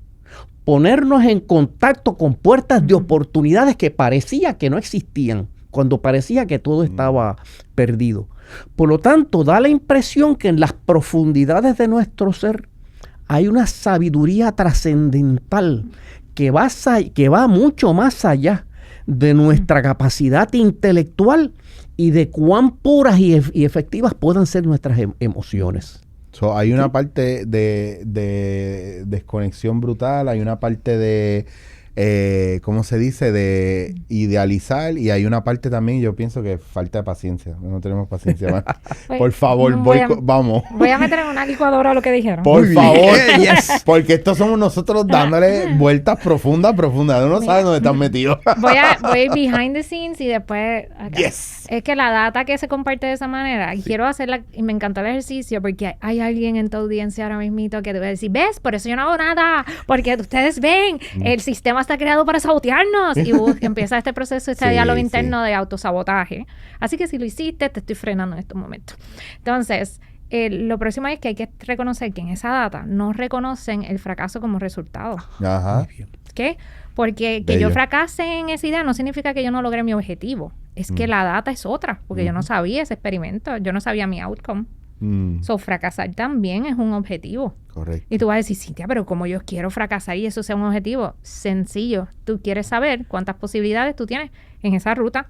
ponernos en contacto con puertas de oportunidades que parecía que no existían, cuando parecía que todo estaba perdido? Por lo tanto, da la impresión que en las profundidades de nuestro ser hay una sabiduría trascendental que va mucho más allá de nuestra capacidad intelectual y de cuán puras y efectivas puedan ser nuestras emociones. Hay una parte de desconexión brutal, hay una parte de... ¿cómo se dice? De idealizar, y hay una parte también, yo pienso que falta de paciencia. No tenemos paciencia más. Por favor, vamos. Voy a meter en una licuadora lo que dijeron. Por favor, porque estos somos nosotros dándole vueltas profundas. Uno no sabe dónde están metidos. Voy a ir behind the scenes y después acá. Es que la data que se comparte de esa manera, y quiero hacerla, y me encantó el ejercicio, porque hay alguien en tu audiencia ahora mismito que te va a decir, ¿ves? Por eso yo no hago nada, porque ustedes ven, el sistema está creado para sabotearnos. Y empieza este proceso, este diálogo interno de autosabotaje. Así que si lo hiciste, te estoy frenando en estos momentos. Entonces, lo próximo es que hay que reconocer que en esa data no reconocen el fracaso como resultado. Ajá. ¿Qué? Porque que yo fracase en esa idea no significa que yo no logré mi objetivo. Es que la data es otra, porque yo no sabía ese experimento, yo no sabía mi outcome. So, fracasar también es un objetivo. Correcto. Y tú vas a decir, Cintia, pero como yo quiero fracasar y eso sea un objetivo, sencillo. Tú quieres saber cuántas posibilidades tú tienes en esa ruta.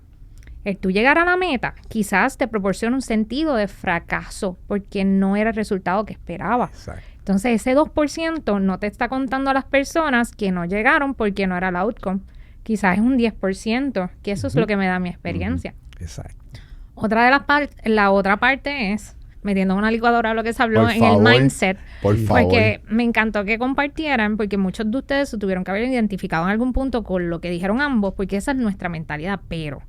El tú llegar a la meta quizás te proporciona un sentido de fracaso porque no era el resultado que esperaba. Exacto. Entonces ese 2% no te está contando a las personas que no llegaron porque no era el outcome. Quizás es un 10%, que eso es lo que me da mi experiencia. Exacto. La otra parte es, metiendo en una licuadora lo que se habló en el mindset. Por favor. Porque me encantó que compartieran, porque muchos de ustedes se tuvieron que haber identificado en algún punto con lo que dijeron ambos, porque esa es nuestra mentalidad, pero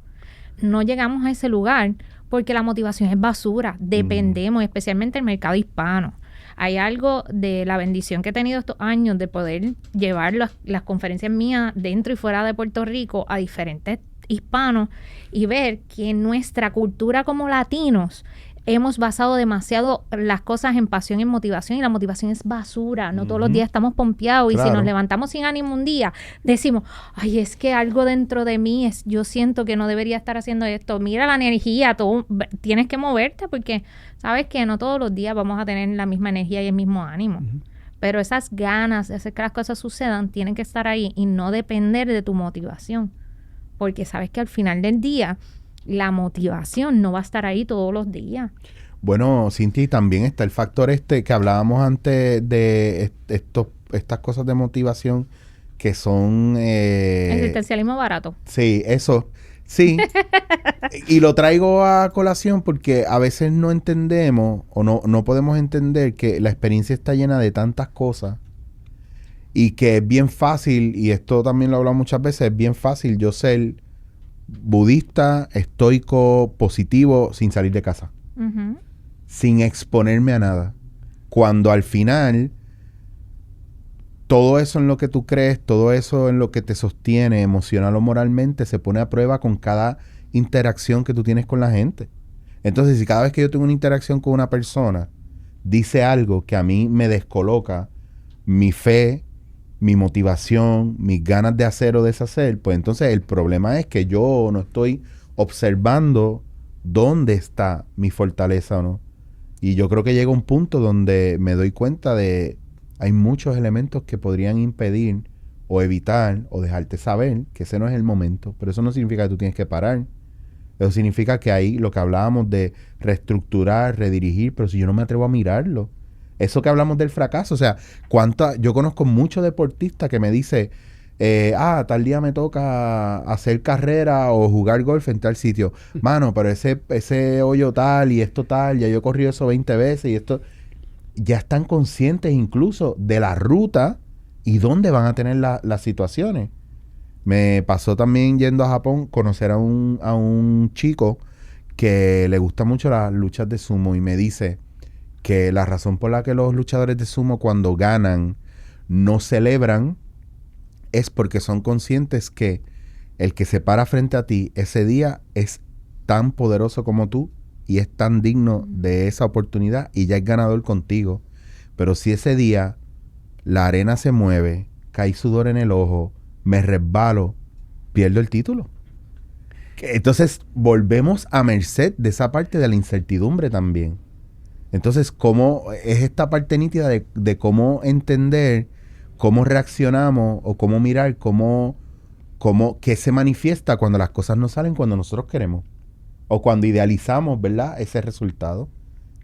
no llegamos a ese lugar porque la motivación es basura. Dependemos, especialmente el mercado hispano. Hay algo de la bendición que he tenido estos años de poder llevar las conferencias mías dentro y fuera de Puerto Rico a diferentes hispanos y ver que nuestra cultura como latinos hemos basado demasiado las cosas en pasión y en motivación, y la motivación es basura. No todos los días estamos pompeados, y si nos levantamos sin ánimo un día, decimos, ay, es que algo dentro de mí, yo siento que no debería estar haciendo esto. Mira la energía, tienes que moverte, porque sabes que no todos los días vamos a tener la misma energía y el mismo ánimo. Pero esas ganas de hacer que las cosas sucedan tienen que estar ahí y no depender de tu motivación. Porque sabes que al final del día, la motivación no va a estar ahí todos los días. Bueno, Cintia, también está el factor que hablábamos antes de estas cosas de motivación que son... Existencialismo barato. Sí, eso. Sí. Y lo traigo a colación porque a veces no entendemos o no podemos entender que la experiencia está llena de tantas cosas y que es bien fácil, y esto también lo he hablado muchas veces, es bien fácil yo ser budista, estoico, positivo, sin salir de casa. Sin exponerme a nada. Cuando al final... todo eso en lo que tú crees, todo eso en lo que te sostiene emocional o moralmente, se pone a prueba con cada interacción que tú tienes con la gente. Entonces, si cada vez que yo tengo una interacción con una persona, dice algo que a mí me descoloca mi fe, mi motivación, mis ganas de hacer o deshacer, pues entonces el problema es que yo no estoy observando dónde está mi fortaleza o no. Y yo creo que llega un punto donde me doy cuenta de... hay muchos elementos que podrían impedir o evitar o dejarte saber que ese no es el momento. Pero eso no significa que tú tienes que parar. Eso significa que ahí lo que hablábamos de reestructurar, redirigir, pero si yo no me atrevo a mirarlo. Eso que hablamos del fracaso. O sea, yo conozco muchos deportistas que me dicen, tal día me toca hacer carrera o jugar golf en tal sitio. Mano, pero ese hoyo tal y esto tal, ya yo he corrido eso 20 veces y esto... ya están conscientes incluso de la ruta y dónde van a tener las situaciones. Me pasó también yendo a Japón, conocer a un chico que le gusta mucho las luchas de sumo y me dice que la razón por la que los luchadores de sumo cuando ganan no celebran es porque son conscientes que el que se para frente a ti ese día es tan poderoso como tú y es tan digno de esa oportunidad y ya es ganador contigo. Pero si ese día la arena se mueve, cae sudor en el ojo, me resbalo, pierdo el título. Entonces volvemos a merced de esa parte de la incertidumbre también. Entonces, ¿cómo es esta parte nítida de cómo entender, cómo reaccionamos o cómo mirar, qué se manifiesta cuando las cosas no salen cuando nosotros queremos? O cuando idealizamos, ¿verdad? Ese resultado.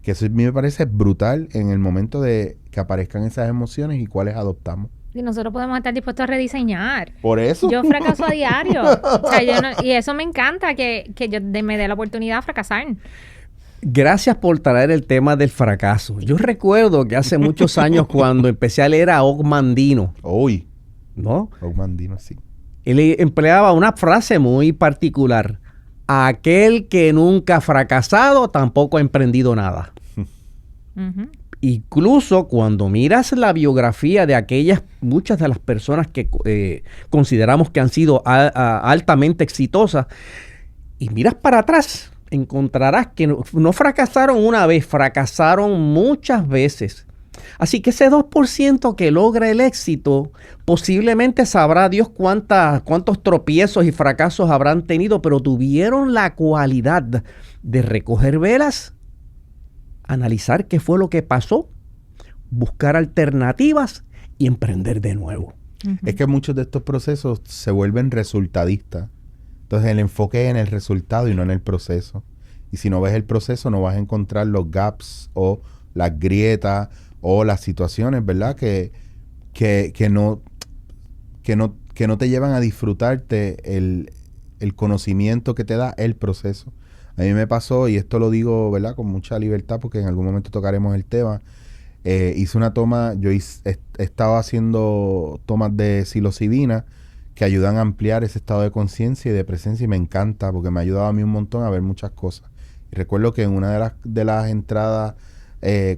Que eso a mí me parece brutal en el momento de que aparezcan esas emociones y cuáles adoptamos. Y nosotros podemos estar dispuestos a rediseñar. Por eso. Yo fracaso a diario. O sea, y eso me encanta, que yo me dé la oportunidad de fracasar. Gracias por traer el tema del fracaso. Yo recuerdo que hace muchos años cuando empecé a leer a Og Mandino. Uy. ¿No? Og Mandino, sí. Él empleaba una frase muy particular. Aquel que nunca ha fracasado tampoco ha emprendido nada. Incluso cuando miras la biografía de muchas de las personas que consideramos que han sido altamente exitosas, y miras para atrás, encontrarás que no fracasaron una vez, fracasaron muchas veces. Así que ese 2% que logra el éxito, posiblemente sabrá Dios cuántos tropiezos y fracasos habrán tenido, pero tuvieron la cualidad de recoger velas, analizar qué fue lo que pasó, buscar alternativas y emprender de nuevo. Es que muchos de estos procesos se vuelven resultadistas. Entonces el enfoque es en el resultado y no en el proceso. Y si no ves el proceso, no vas a encontrar los gaps o las grietas o las situaciones, ¿verdad? Que no te llevan a disfrutarte el conocimiento que te da el proceso. A mí me pasó, y esto lo digo, ¿verdad? Con mucha libertad, porque en algún momento tocaremos el tema. Hice una toma, estaba haciendo tomas de psilocibina que ayudan a ampliar ese estado de conciencia y de presencia, y me encanta porque me ha ayudado a mí un montón a ver muchas cosas. Y recuerdo que en una de las entradas,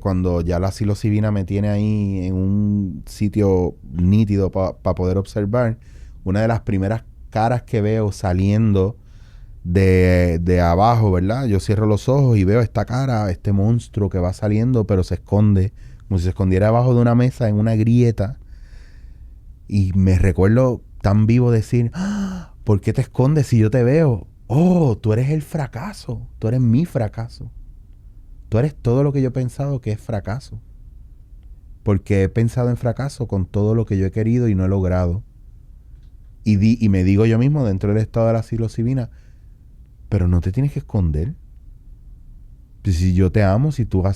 cuando ya la psilocibina me tiene ahí en un sitio nítido para poder observar, una de las primeras caras que veo saliendo de abajo, ¿verdad? Yo cierro los ojos y veo esta cara, este monstruo que va saliendo, pero se esconde, como si se escondiera abajo de una mesa en una grieta. Y me recuerdo tan vivo decir, ¡ah! ¿Por qué te escondes si yo te veo? Oh, tú eres el fracaso, tú eres mi fracaso. Tú eres todo lo que yo he pensado que es fracaso. Porque he pensado en fracaso con todo lo que yo he querido y no he logrado. Y me digo yo mismo dentro del estado de la psilocibina, pero no te tienes que esconder. Si yo te amo, si tú no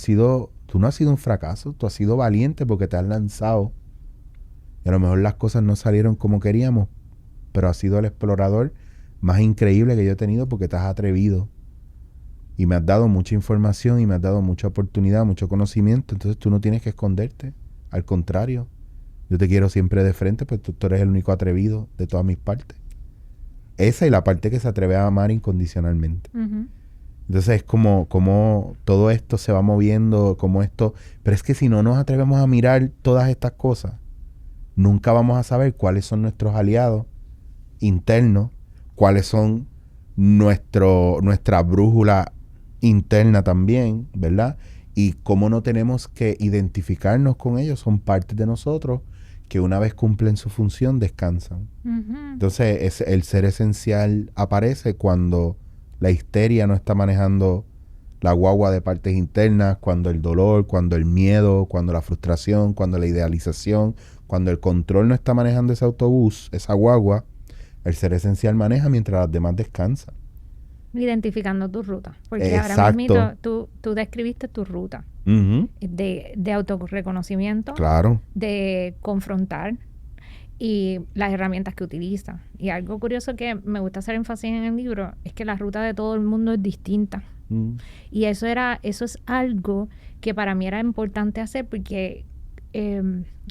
has sido un fracaso, tú has sido valiente porque te has lanzado. Y a lo mejor las cosas no salieron como queríamos, pero has sido el explorador más increíble que yo he tenido porque te has atrevido. Y me has dado mucha información y me has dado mucha oportunidad, mucho conocimiento. Entonces tú no tienes que esconderte. Al contrario, yo te quiero siempre de frente, pues tú eres el único atrevido de todas mis partes. Esa y la parte que se atreve a amar incondicionalmente. Uh-huh. Entonces es como todo esto se va moviendo, como esto... Pero es que si no nos atrevemos a mirar todas estas cosas, nunca vamos a saber cuáles son nuestros aliados internos, cuáles son nuestra brújula interna también, ¿verdad? Y cómo no tenemos que identificarnos con ellos, son partes de nosotros que una vez cumplen su función descansan. Uh-huh. Entonces el ser esencial aparece cuando la histeria no está manejando la guagua de partes internas, cuando el dolor, cuando el miedo, cuando la frustración, cuando la idealización, cuando el control no está manejando ese autobús, esa guagua, el ser esencial maneja mientras las demás descansan. Identificando tu ruta. Porque Exacto. ahora mismo tú describiste tu ruta Uh-huh. de autorreconocimiento, Claro. de confrontar y las herramientas que utiliza. Y algo curioso que me gusta hacer énfasis en el libro es que la ruta de todo el mundo es distinta. Y eso es algo que para mí era importante hacer porque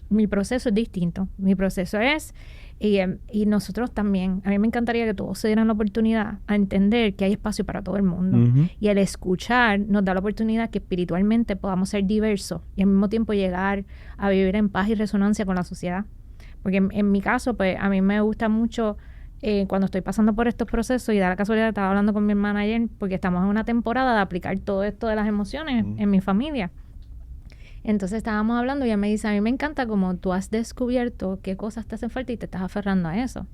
mi proceso es distinto. Mi proceso es, y nosotros también, a mí me encantaría que todos se dieran la oportunidad a entender que hay espacio para todo el mundo. Uh-huh. Y el escuchar nos da la oportunidad que espiritualmente podamos ser diversos y al mismo tiempo llegar a vivir en paz y resonancia con la sociedad. Porque en mi caso, pues a mí me gusta mucho cuando estoy pasando por estos procesos, y da la casualidad, estaba hablando con mi hermana ayer, porque estamos en una temporada de aplicar todo esto de las emociones en mi familia. Entonces estábamos hablando y ella me dice, a mí me encanta como tú has descubierto qué cosas te hacen falta y te estás aferrando a eso.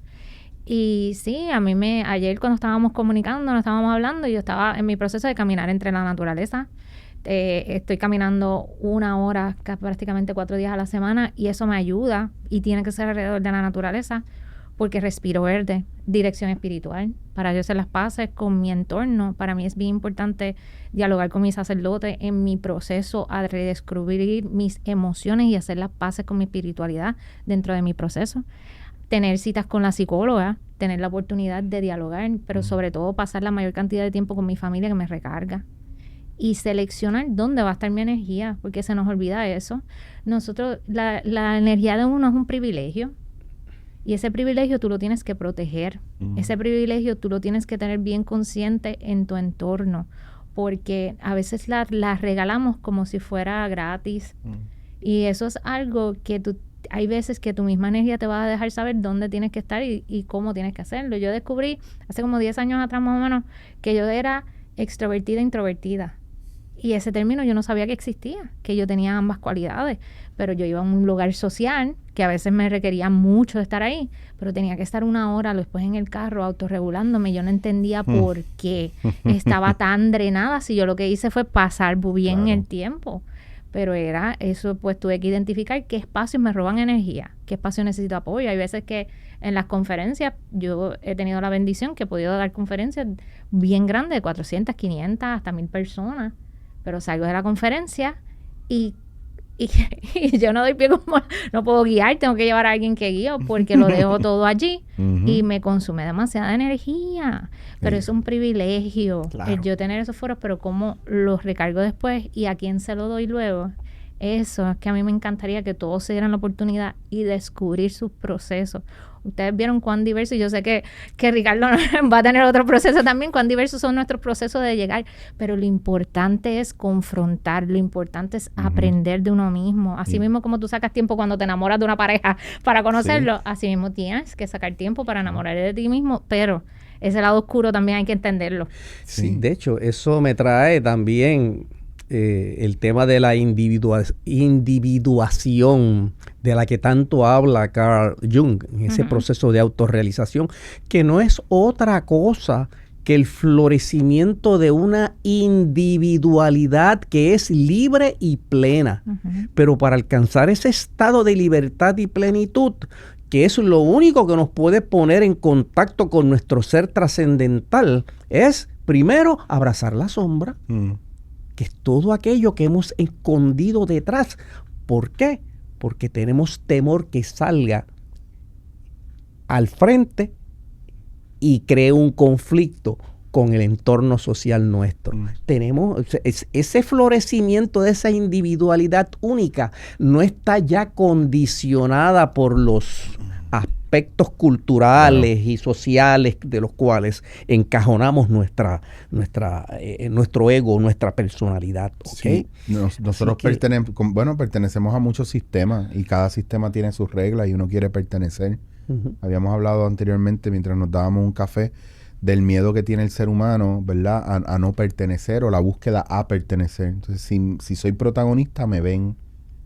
Y sí, ayer cuando estábamos comunicando, nos estábamos hablando, y yo estaba en mi proceso de caminar entre la naturaleza. Estoy caminando 1 hora, prácticamente 4 días a la semana, y eso me ayuda, y tiene que ser alrededor de la naturaleza, porque respiro verde, dirección espiritual, para yo hacer las paces con mi entorno. Para mí es bien importante dialogar con mi sacerdote en mi proceso a redescubrir mis emociones y hacer las paces con mi espiritualidad dentro de mi proceso. Tener citas con la psicóloga, tener la oportunidad de dialogar, pero sobre todo pasar la mayor cantidad de tiempo con mi familia, que me recarga. Y seleccionar dónde va a estar mi energía, porque se nos olvida eso. Nosotros, la energía de uno es un privilegio. Y ese privilegio tú lo tienes que proteger. Ese privilegio tú lo tienes que tener bien consciente en tu entorno. Porque a veces la regalamos como si fuera gratis. Y eso es algo que hay veces que tu misma energía te va a dejar saber dónde tienes que estar y cómo tienes que hacerlo. Yo descubrí hace como 10 años atrás más o menos que yo era extrovertida e introvertida. Y ese término yo no sabía que existía, que yo tenía ambas cualidades. Pero yo iba a un lugar social que a veces me requería mucho de estar ahí, pero tenía que estar 1 hora después en el carro autorregulándome. Yo no entendía por qué estaba tan drenada si yo lo que hice fue pasar bien el tiempo. Pero era eso, pues tuve que identificar qué espacios me roban energía, qué espacios necesito apoyo. Hay veces que en las conferencias, yo he tenido la bendición que he podido dar conferencias bien grandes, de 400, 500, hasta 1000 personas. Pero salgo de la conferencia y yo no doy pie como, no puedo guiar, tengo que llevar a alguien que guíe porque lo dejo todo allí y me consume demasiada energía. Pero es un privilegio el yo tener esos foros, pero cómo los recargo después y a quién se lo doy luego Eso es que a mí me encantaría que todos se dieran la oportunidad y descubrir sus procesos. Ustedes vieron cuán diversos, y yo sé que Ricardo va a tener otro proceso también, cuán diversos son nuestros procesos de llegar, pero lo importante es confrontar, lo importante es aprender de uno mismo. Así mismo como tú sacas tiempo cuando te enamoras de una pareja para conocerlo, así mismo tienes que sacar tiempo para enamorar de ti mismo, pero ese lado oscuro también hay que entenderlo. Sí, de hecho, eso me trae también el tema de la individuación de la que tanto habla Carl Jung en ese proceso de autorrealización, que no es otra cosa que el florecimiento de una individualidad que es libre y plena. Pero para alcanzar ese estado de libertad y plenitud, que es lo único que nos puede poner en contacto con nuestro ser trascendental, es primero abrazar la sombra, que es todo aquello que hemos escondido detrás. ¿Por qué? Porque tenemos temor que salga al frente y cree un conflicto con el entorno social nuestro. Tenemos ese florecimiento de esa individualidad única, no está ya condicionada por los aspectos culturales y sociales de los cuales encajonamos nuestro ego, nuestra personalidad. ¿Okay? Sí. Nosotros pertenecemos a muchos sistemas y cada sistema tiene sus reglas y uno quiere pertenecer. Habíamos hablado anteriormente, mientras nos dábamos un café, del miedo que tiene el ser humano, ¿verdad? A no pertenecer, o la búsqueda a pertenecer. Entonces, si soy protagonista, me ven.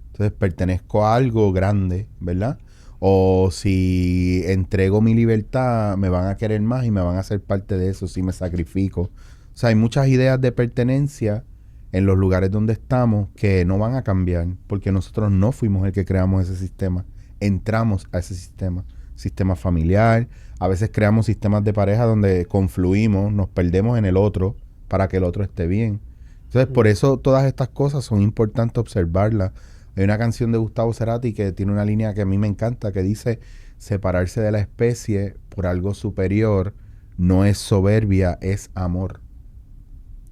Entonces, pertenezco a algo grande, ¿verdad? O si entrego mi libertad, me van a querer más y me van a hacer parte de eso si me sacrifico. O sea, hay muchas ideas de pertenencia en los lugares donde estamos que no van a cambiar, porque nosotros no fuimos el que creamos ese sistema. Entramos a ese sistema familiar. A veces creamos sistemas de pareja donde confluimos, nos perdemos en el otro para que el otro esté bien. Entonces, por eso todas estas cosas son importantes observarlas. Hay una canción de Gustavo Cerati que tiene una línea que a mí me encanta, que dice: separarse de la especie por algo superior no es soberbia, es amor.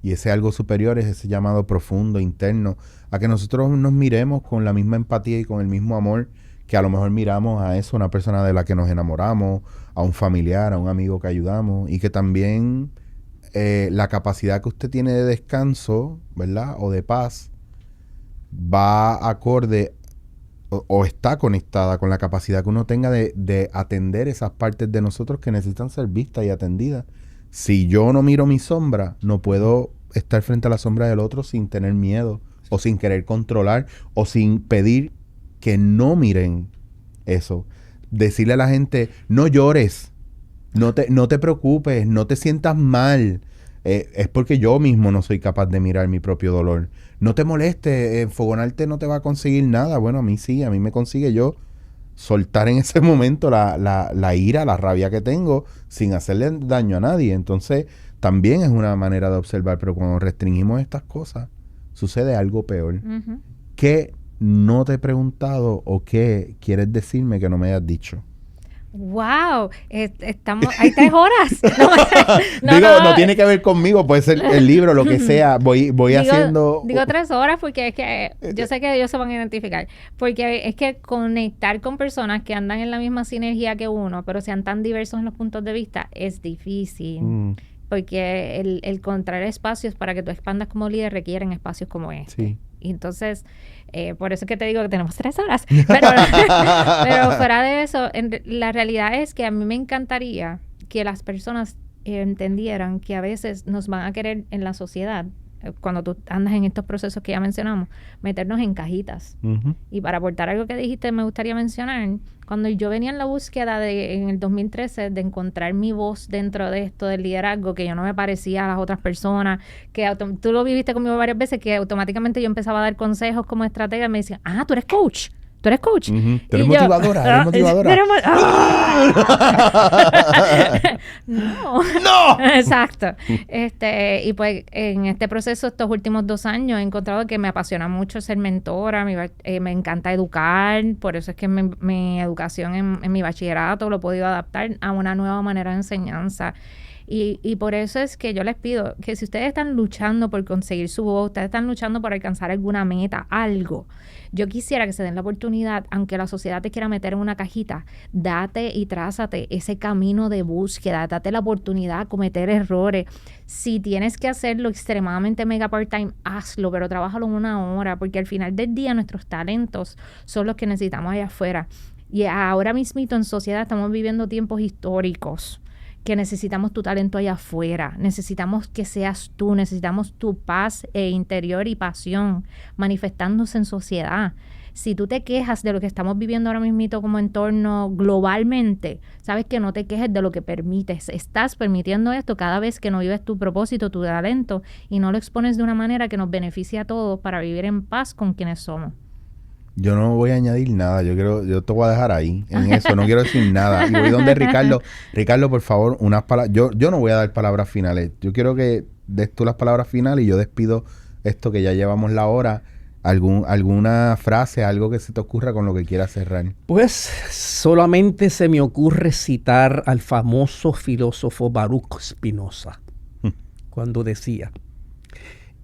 Y ese algo superior es ese llamado profundo, interno, a que nosotros nos miremos con la misma empatía y con el mismo amor que a lo mejor miramos a eso, una persona de la que nos enamoramos, a un familiar, a un amigo que ayudamos, y que también la capacidad que usted tiene de descanso, ¿verdad? O de paz, va acorde o está conectada con la capacidad que uno tenga de atender esas partes de nosotros que necesitan ser vistas y atendidas. Si yo no miro mi sombra, no puedo estar frente a la sombra del otro sin tener miedo, o sin querer controlar, o sin pedir que no miren eso. Decirle a la gente: no llores, no te preocupes, no te sientas mal. Es porque yo mismo no soy capaz de mirar mi propio dolor. No te molestes, enfogonarte no te va a conseguir nada. Bueno, a mí sí, a mí me consigue yo soltar en ese momento la ira, la rabia que tengo sin hacerle daño a nadie. Entonces, también es una manera de observar, pero cuando restringimos estas cosas, sucede algo peor. ¿Qué no te he preguntado o qué quieres decirme que no me hayas dicho? ¡Wow! Estamos... Hay 3 horas. No tiene que ver conmigo, puede ser el libro, lo que sea. Voy haciendo... Digo 3 horas porque es que yo sé que ellos se van a identificar. Porque es que conectar con personas que andan en la misma sinergia que uno, pero sean tan diversos en los puntos de vista, es difícil. Porque el encontrar espacios para que tú expandas como líder requieren espacios como este. Sí. Y entonces, por eso es que te digo que tenemos 3 horas. Pero fuera de eso, la realidad es que a mí me encantaría que las personas entendieran que a veces nos van a querer en la sociedad, cuando tú andas en estos procesos que ya mencionamos, meternos en cajitas. Y para aportar algo que dijiste, me gustaría mencionar, cuando yo venía en la búsqueda en el 2013 de encontrar mi voz dentro de esto del liderazgo, que yo no me parecía a las otras personas, que tú lo viviste conmigo varias veces, que automáticamente yo empezaba a dar consejos como estratega y me decían: tú eres coach. Tú eres coach. Tú eres motivadora. No. Exacto. Y pues en este proceso, estos últimos 2 años, he encontrado que me apasiona mucho ser mentora. Me encanta educar. Por eso es que mi educación en mi bachillerato lo he podido adaptar a una nueva manera de enseñanza. Y por eso es que yo les pido que si ustedes están luchando por conseguir su voz, ustedes están luchando por alcanzar alguna meta, algo, yo quisiera que se den la oportunidad, aunque la sociedad te quiera meter en una cajita, date y trázate ese camino de búsqueda, date la oportunidad de cometer errores. Si tienes que hacerlo extremadamente mega part-time, hazlo, pero trabájalo en 1 hora, porque al final del día nuestros talentos son los que necesitamos allá afuera. Y ahora mismito en sociedad estamos viviendo tiempos históricos que necesitamos tu talento allá afuera, necesitamos que seas tú, necesitamos tu paz interior y pasión manifestándose en sociedad. Si tú te quejas de lo que estamos viviendo ahora mismito como entorno globalmente, sabes que no te quejes de lo que permites. Estás permitiendo esto cada vez que no vives tu propósito, tu talento, y no lo expones de una manera que nos beneficie a todos para vivir en paz con quienes somos. Yo no voy a añadir nada. Yo te voy a dejar ahí en eso. No quiero decir nada. Y voy donde Ricardo. Ricardo, por favor, unas palabras. Yo no voy a dar palabras finales. Yo quiero que des tú las palabras finales y yo despido esto que ya llevamos la hora. ¿Alguna frase, algo que se te ocurra con lo que quieras cerrar? Pues solamente se me ocurre citar al famoso filósofo Baruch Spinoza, cuando decía,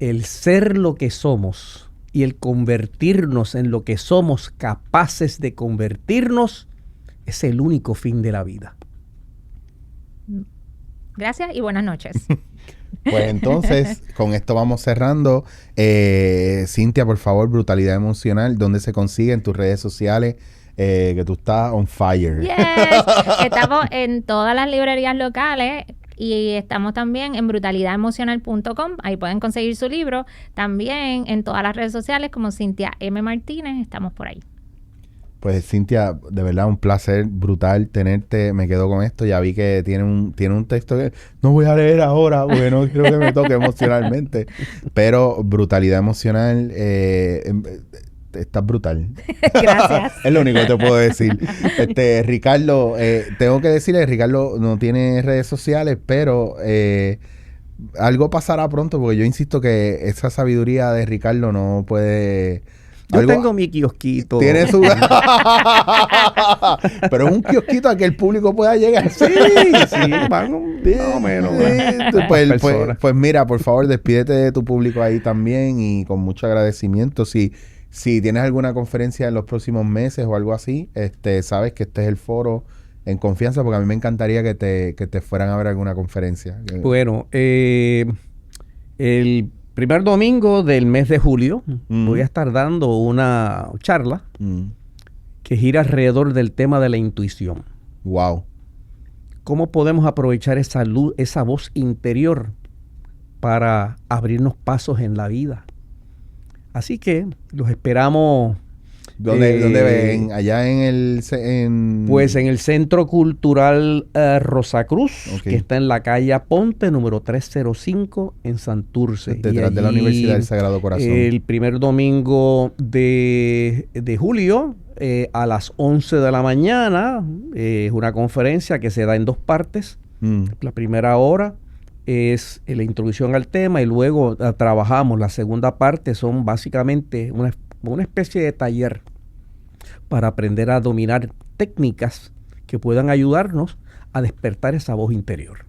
el ser lo que somos y el convertirnos en lo que somos capaces de convertirnos es el único fin de la vida. Gracias y buenas noches. Pues entonces, con esto vamos cerrando. Cintia, por favor, Brutalidad Emocional, ¿dónde se consigue? En tus redes sociales, que tú estás on fire. Yes. Estamos en todas las librerías locales. Y estamos también en brutalidademocional.com. Ahí pueden conseguir su libro. También en todas las redes sociales como Cintia M. Martínez. Estamos por ahí. Pues Cintia, de verdad un placer brutal tenerte. Me quedo con esto. Ya vi que tiene un texto que no voy a leer ahora porque no quiero que me toque emocionalmente. Pero Brutalidad Emocional... estás brutal. Gracias. Es lo único que te puedo decir. Ricardo, tengo que decirle, Ricardo no tiene redes sociales, pero algo pasará pronto, porque yo insisto que esa sabiduría de Ricardo no puede... Yo tengo mi kiosquito. Tiene su... Pero es un kiosquito a que el público pueda llegar. Sí, van más o menos. Pues mira, por favor, despídete de tu público ahí también y con mucho agradecimiento. Si tienes alguna conferencia en los próximos meses o algo así, sabes que este es el foro en confianza, porque a mí me encantaría que te fueran a ver alguna conferencia. Bueno, el primer domingo del mes de julio voy a estar dando una charla que gira alrededor del tema de la intuición. Wow. ¿Cómo podemos aprovechar esa luz, esa voz interior para abrirnos pasos en la vida? Así que los esperamos. ¿Dónde ven? Allá en el... Pues en el Centro Cultural Rosacruz, okay, que está en la calle Aponte, número 305, en Santurce. Detrás de la Universidad del Sagrado Corazón. El primer domingo de julio, a las 11 de la mañana, es una conferencia que se da en 2 partes. La primera hora es la introducción al tema y luego trabajamos. La segunda parte son básicamente una especie de taller para aprender a dominar técnicas que puedan ayudarnos a despertar esa voz interior.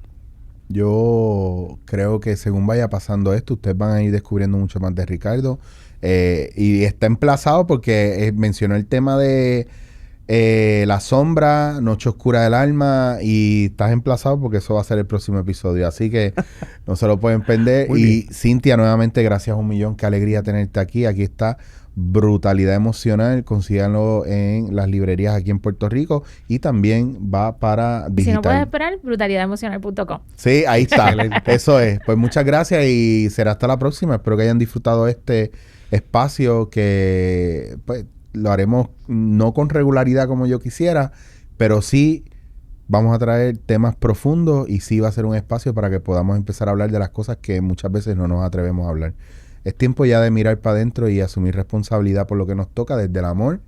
Yo creo que según vaya pasando esto, ustedes van a ir descubriendo mucho más de Ricardo. Y está emplazado porque mencionó el tema de La Sombra, Noche Oscura del Alma, y estás emplazado porque eso va a ser el próximo episodio. Así que no se lo pueden perder. Y Cintia, nuevamente, gracias 1,000,000. Qué alegría tenerte aquí. Aquí está Brutalidad Emocional. Consíganlo en las librerías aquí en Puerto Rico y también va para digital. Si no puedes esperar, brutalidademocional.com. Sí, ahí está. Eso es. Pues muchas gracias y será hasta la próxima. Espero que hayan disfrutado este espacio que pues lo haremos no con regularidad como yo quisiera, pero sí vamos a traer temas profundos y sí va a ser un espacio para que podamos empezar a hablar de las cosas que muchas veces no nos atrevemos a hablar. Es tiempo ya de mirar para adentro y asumir responsabilidad por lo que nos toca desde el amor,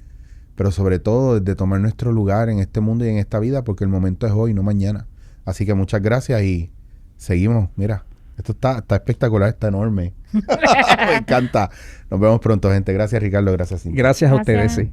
pero sobre todo desde tomar nuestro lugar en este mundo y en esta vida, porque el momento es hoy, no mañana. Así que muchas gracias y seguimos. Mira, esto está espectacular, está enorme. Me encanta. Nos vemos pronto, gente. Gracias, Ricardo. Gracias, Cintia. Gracias a ustedes, sí.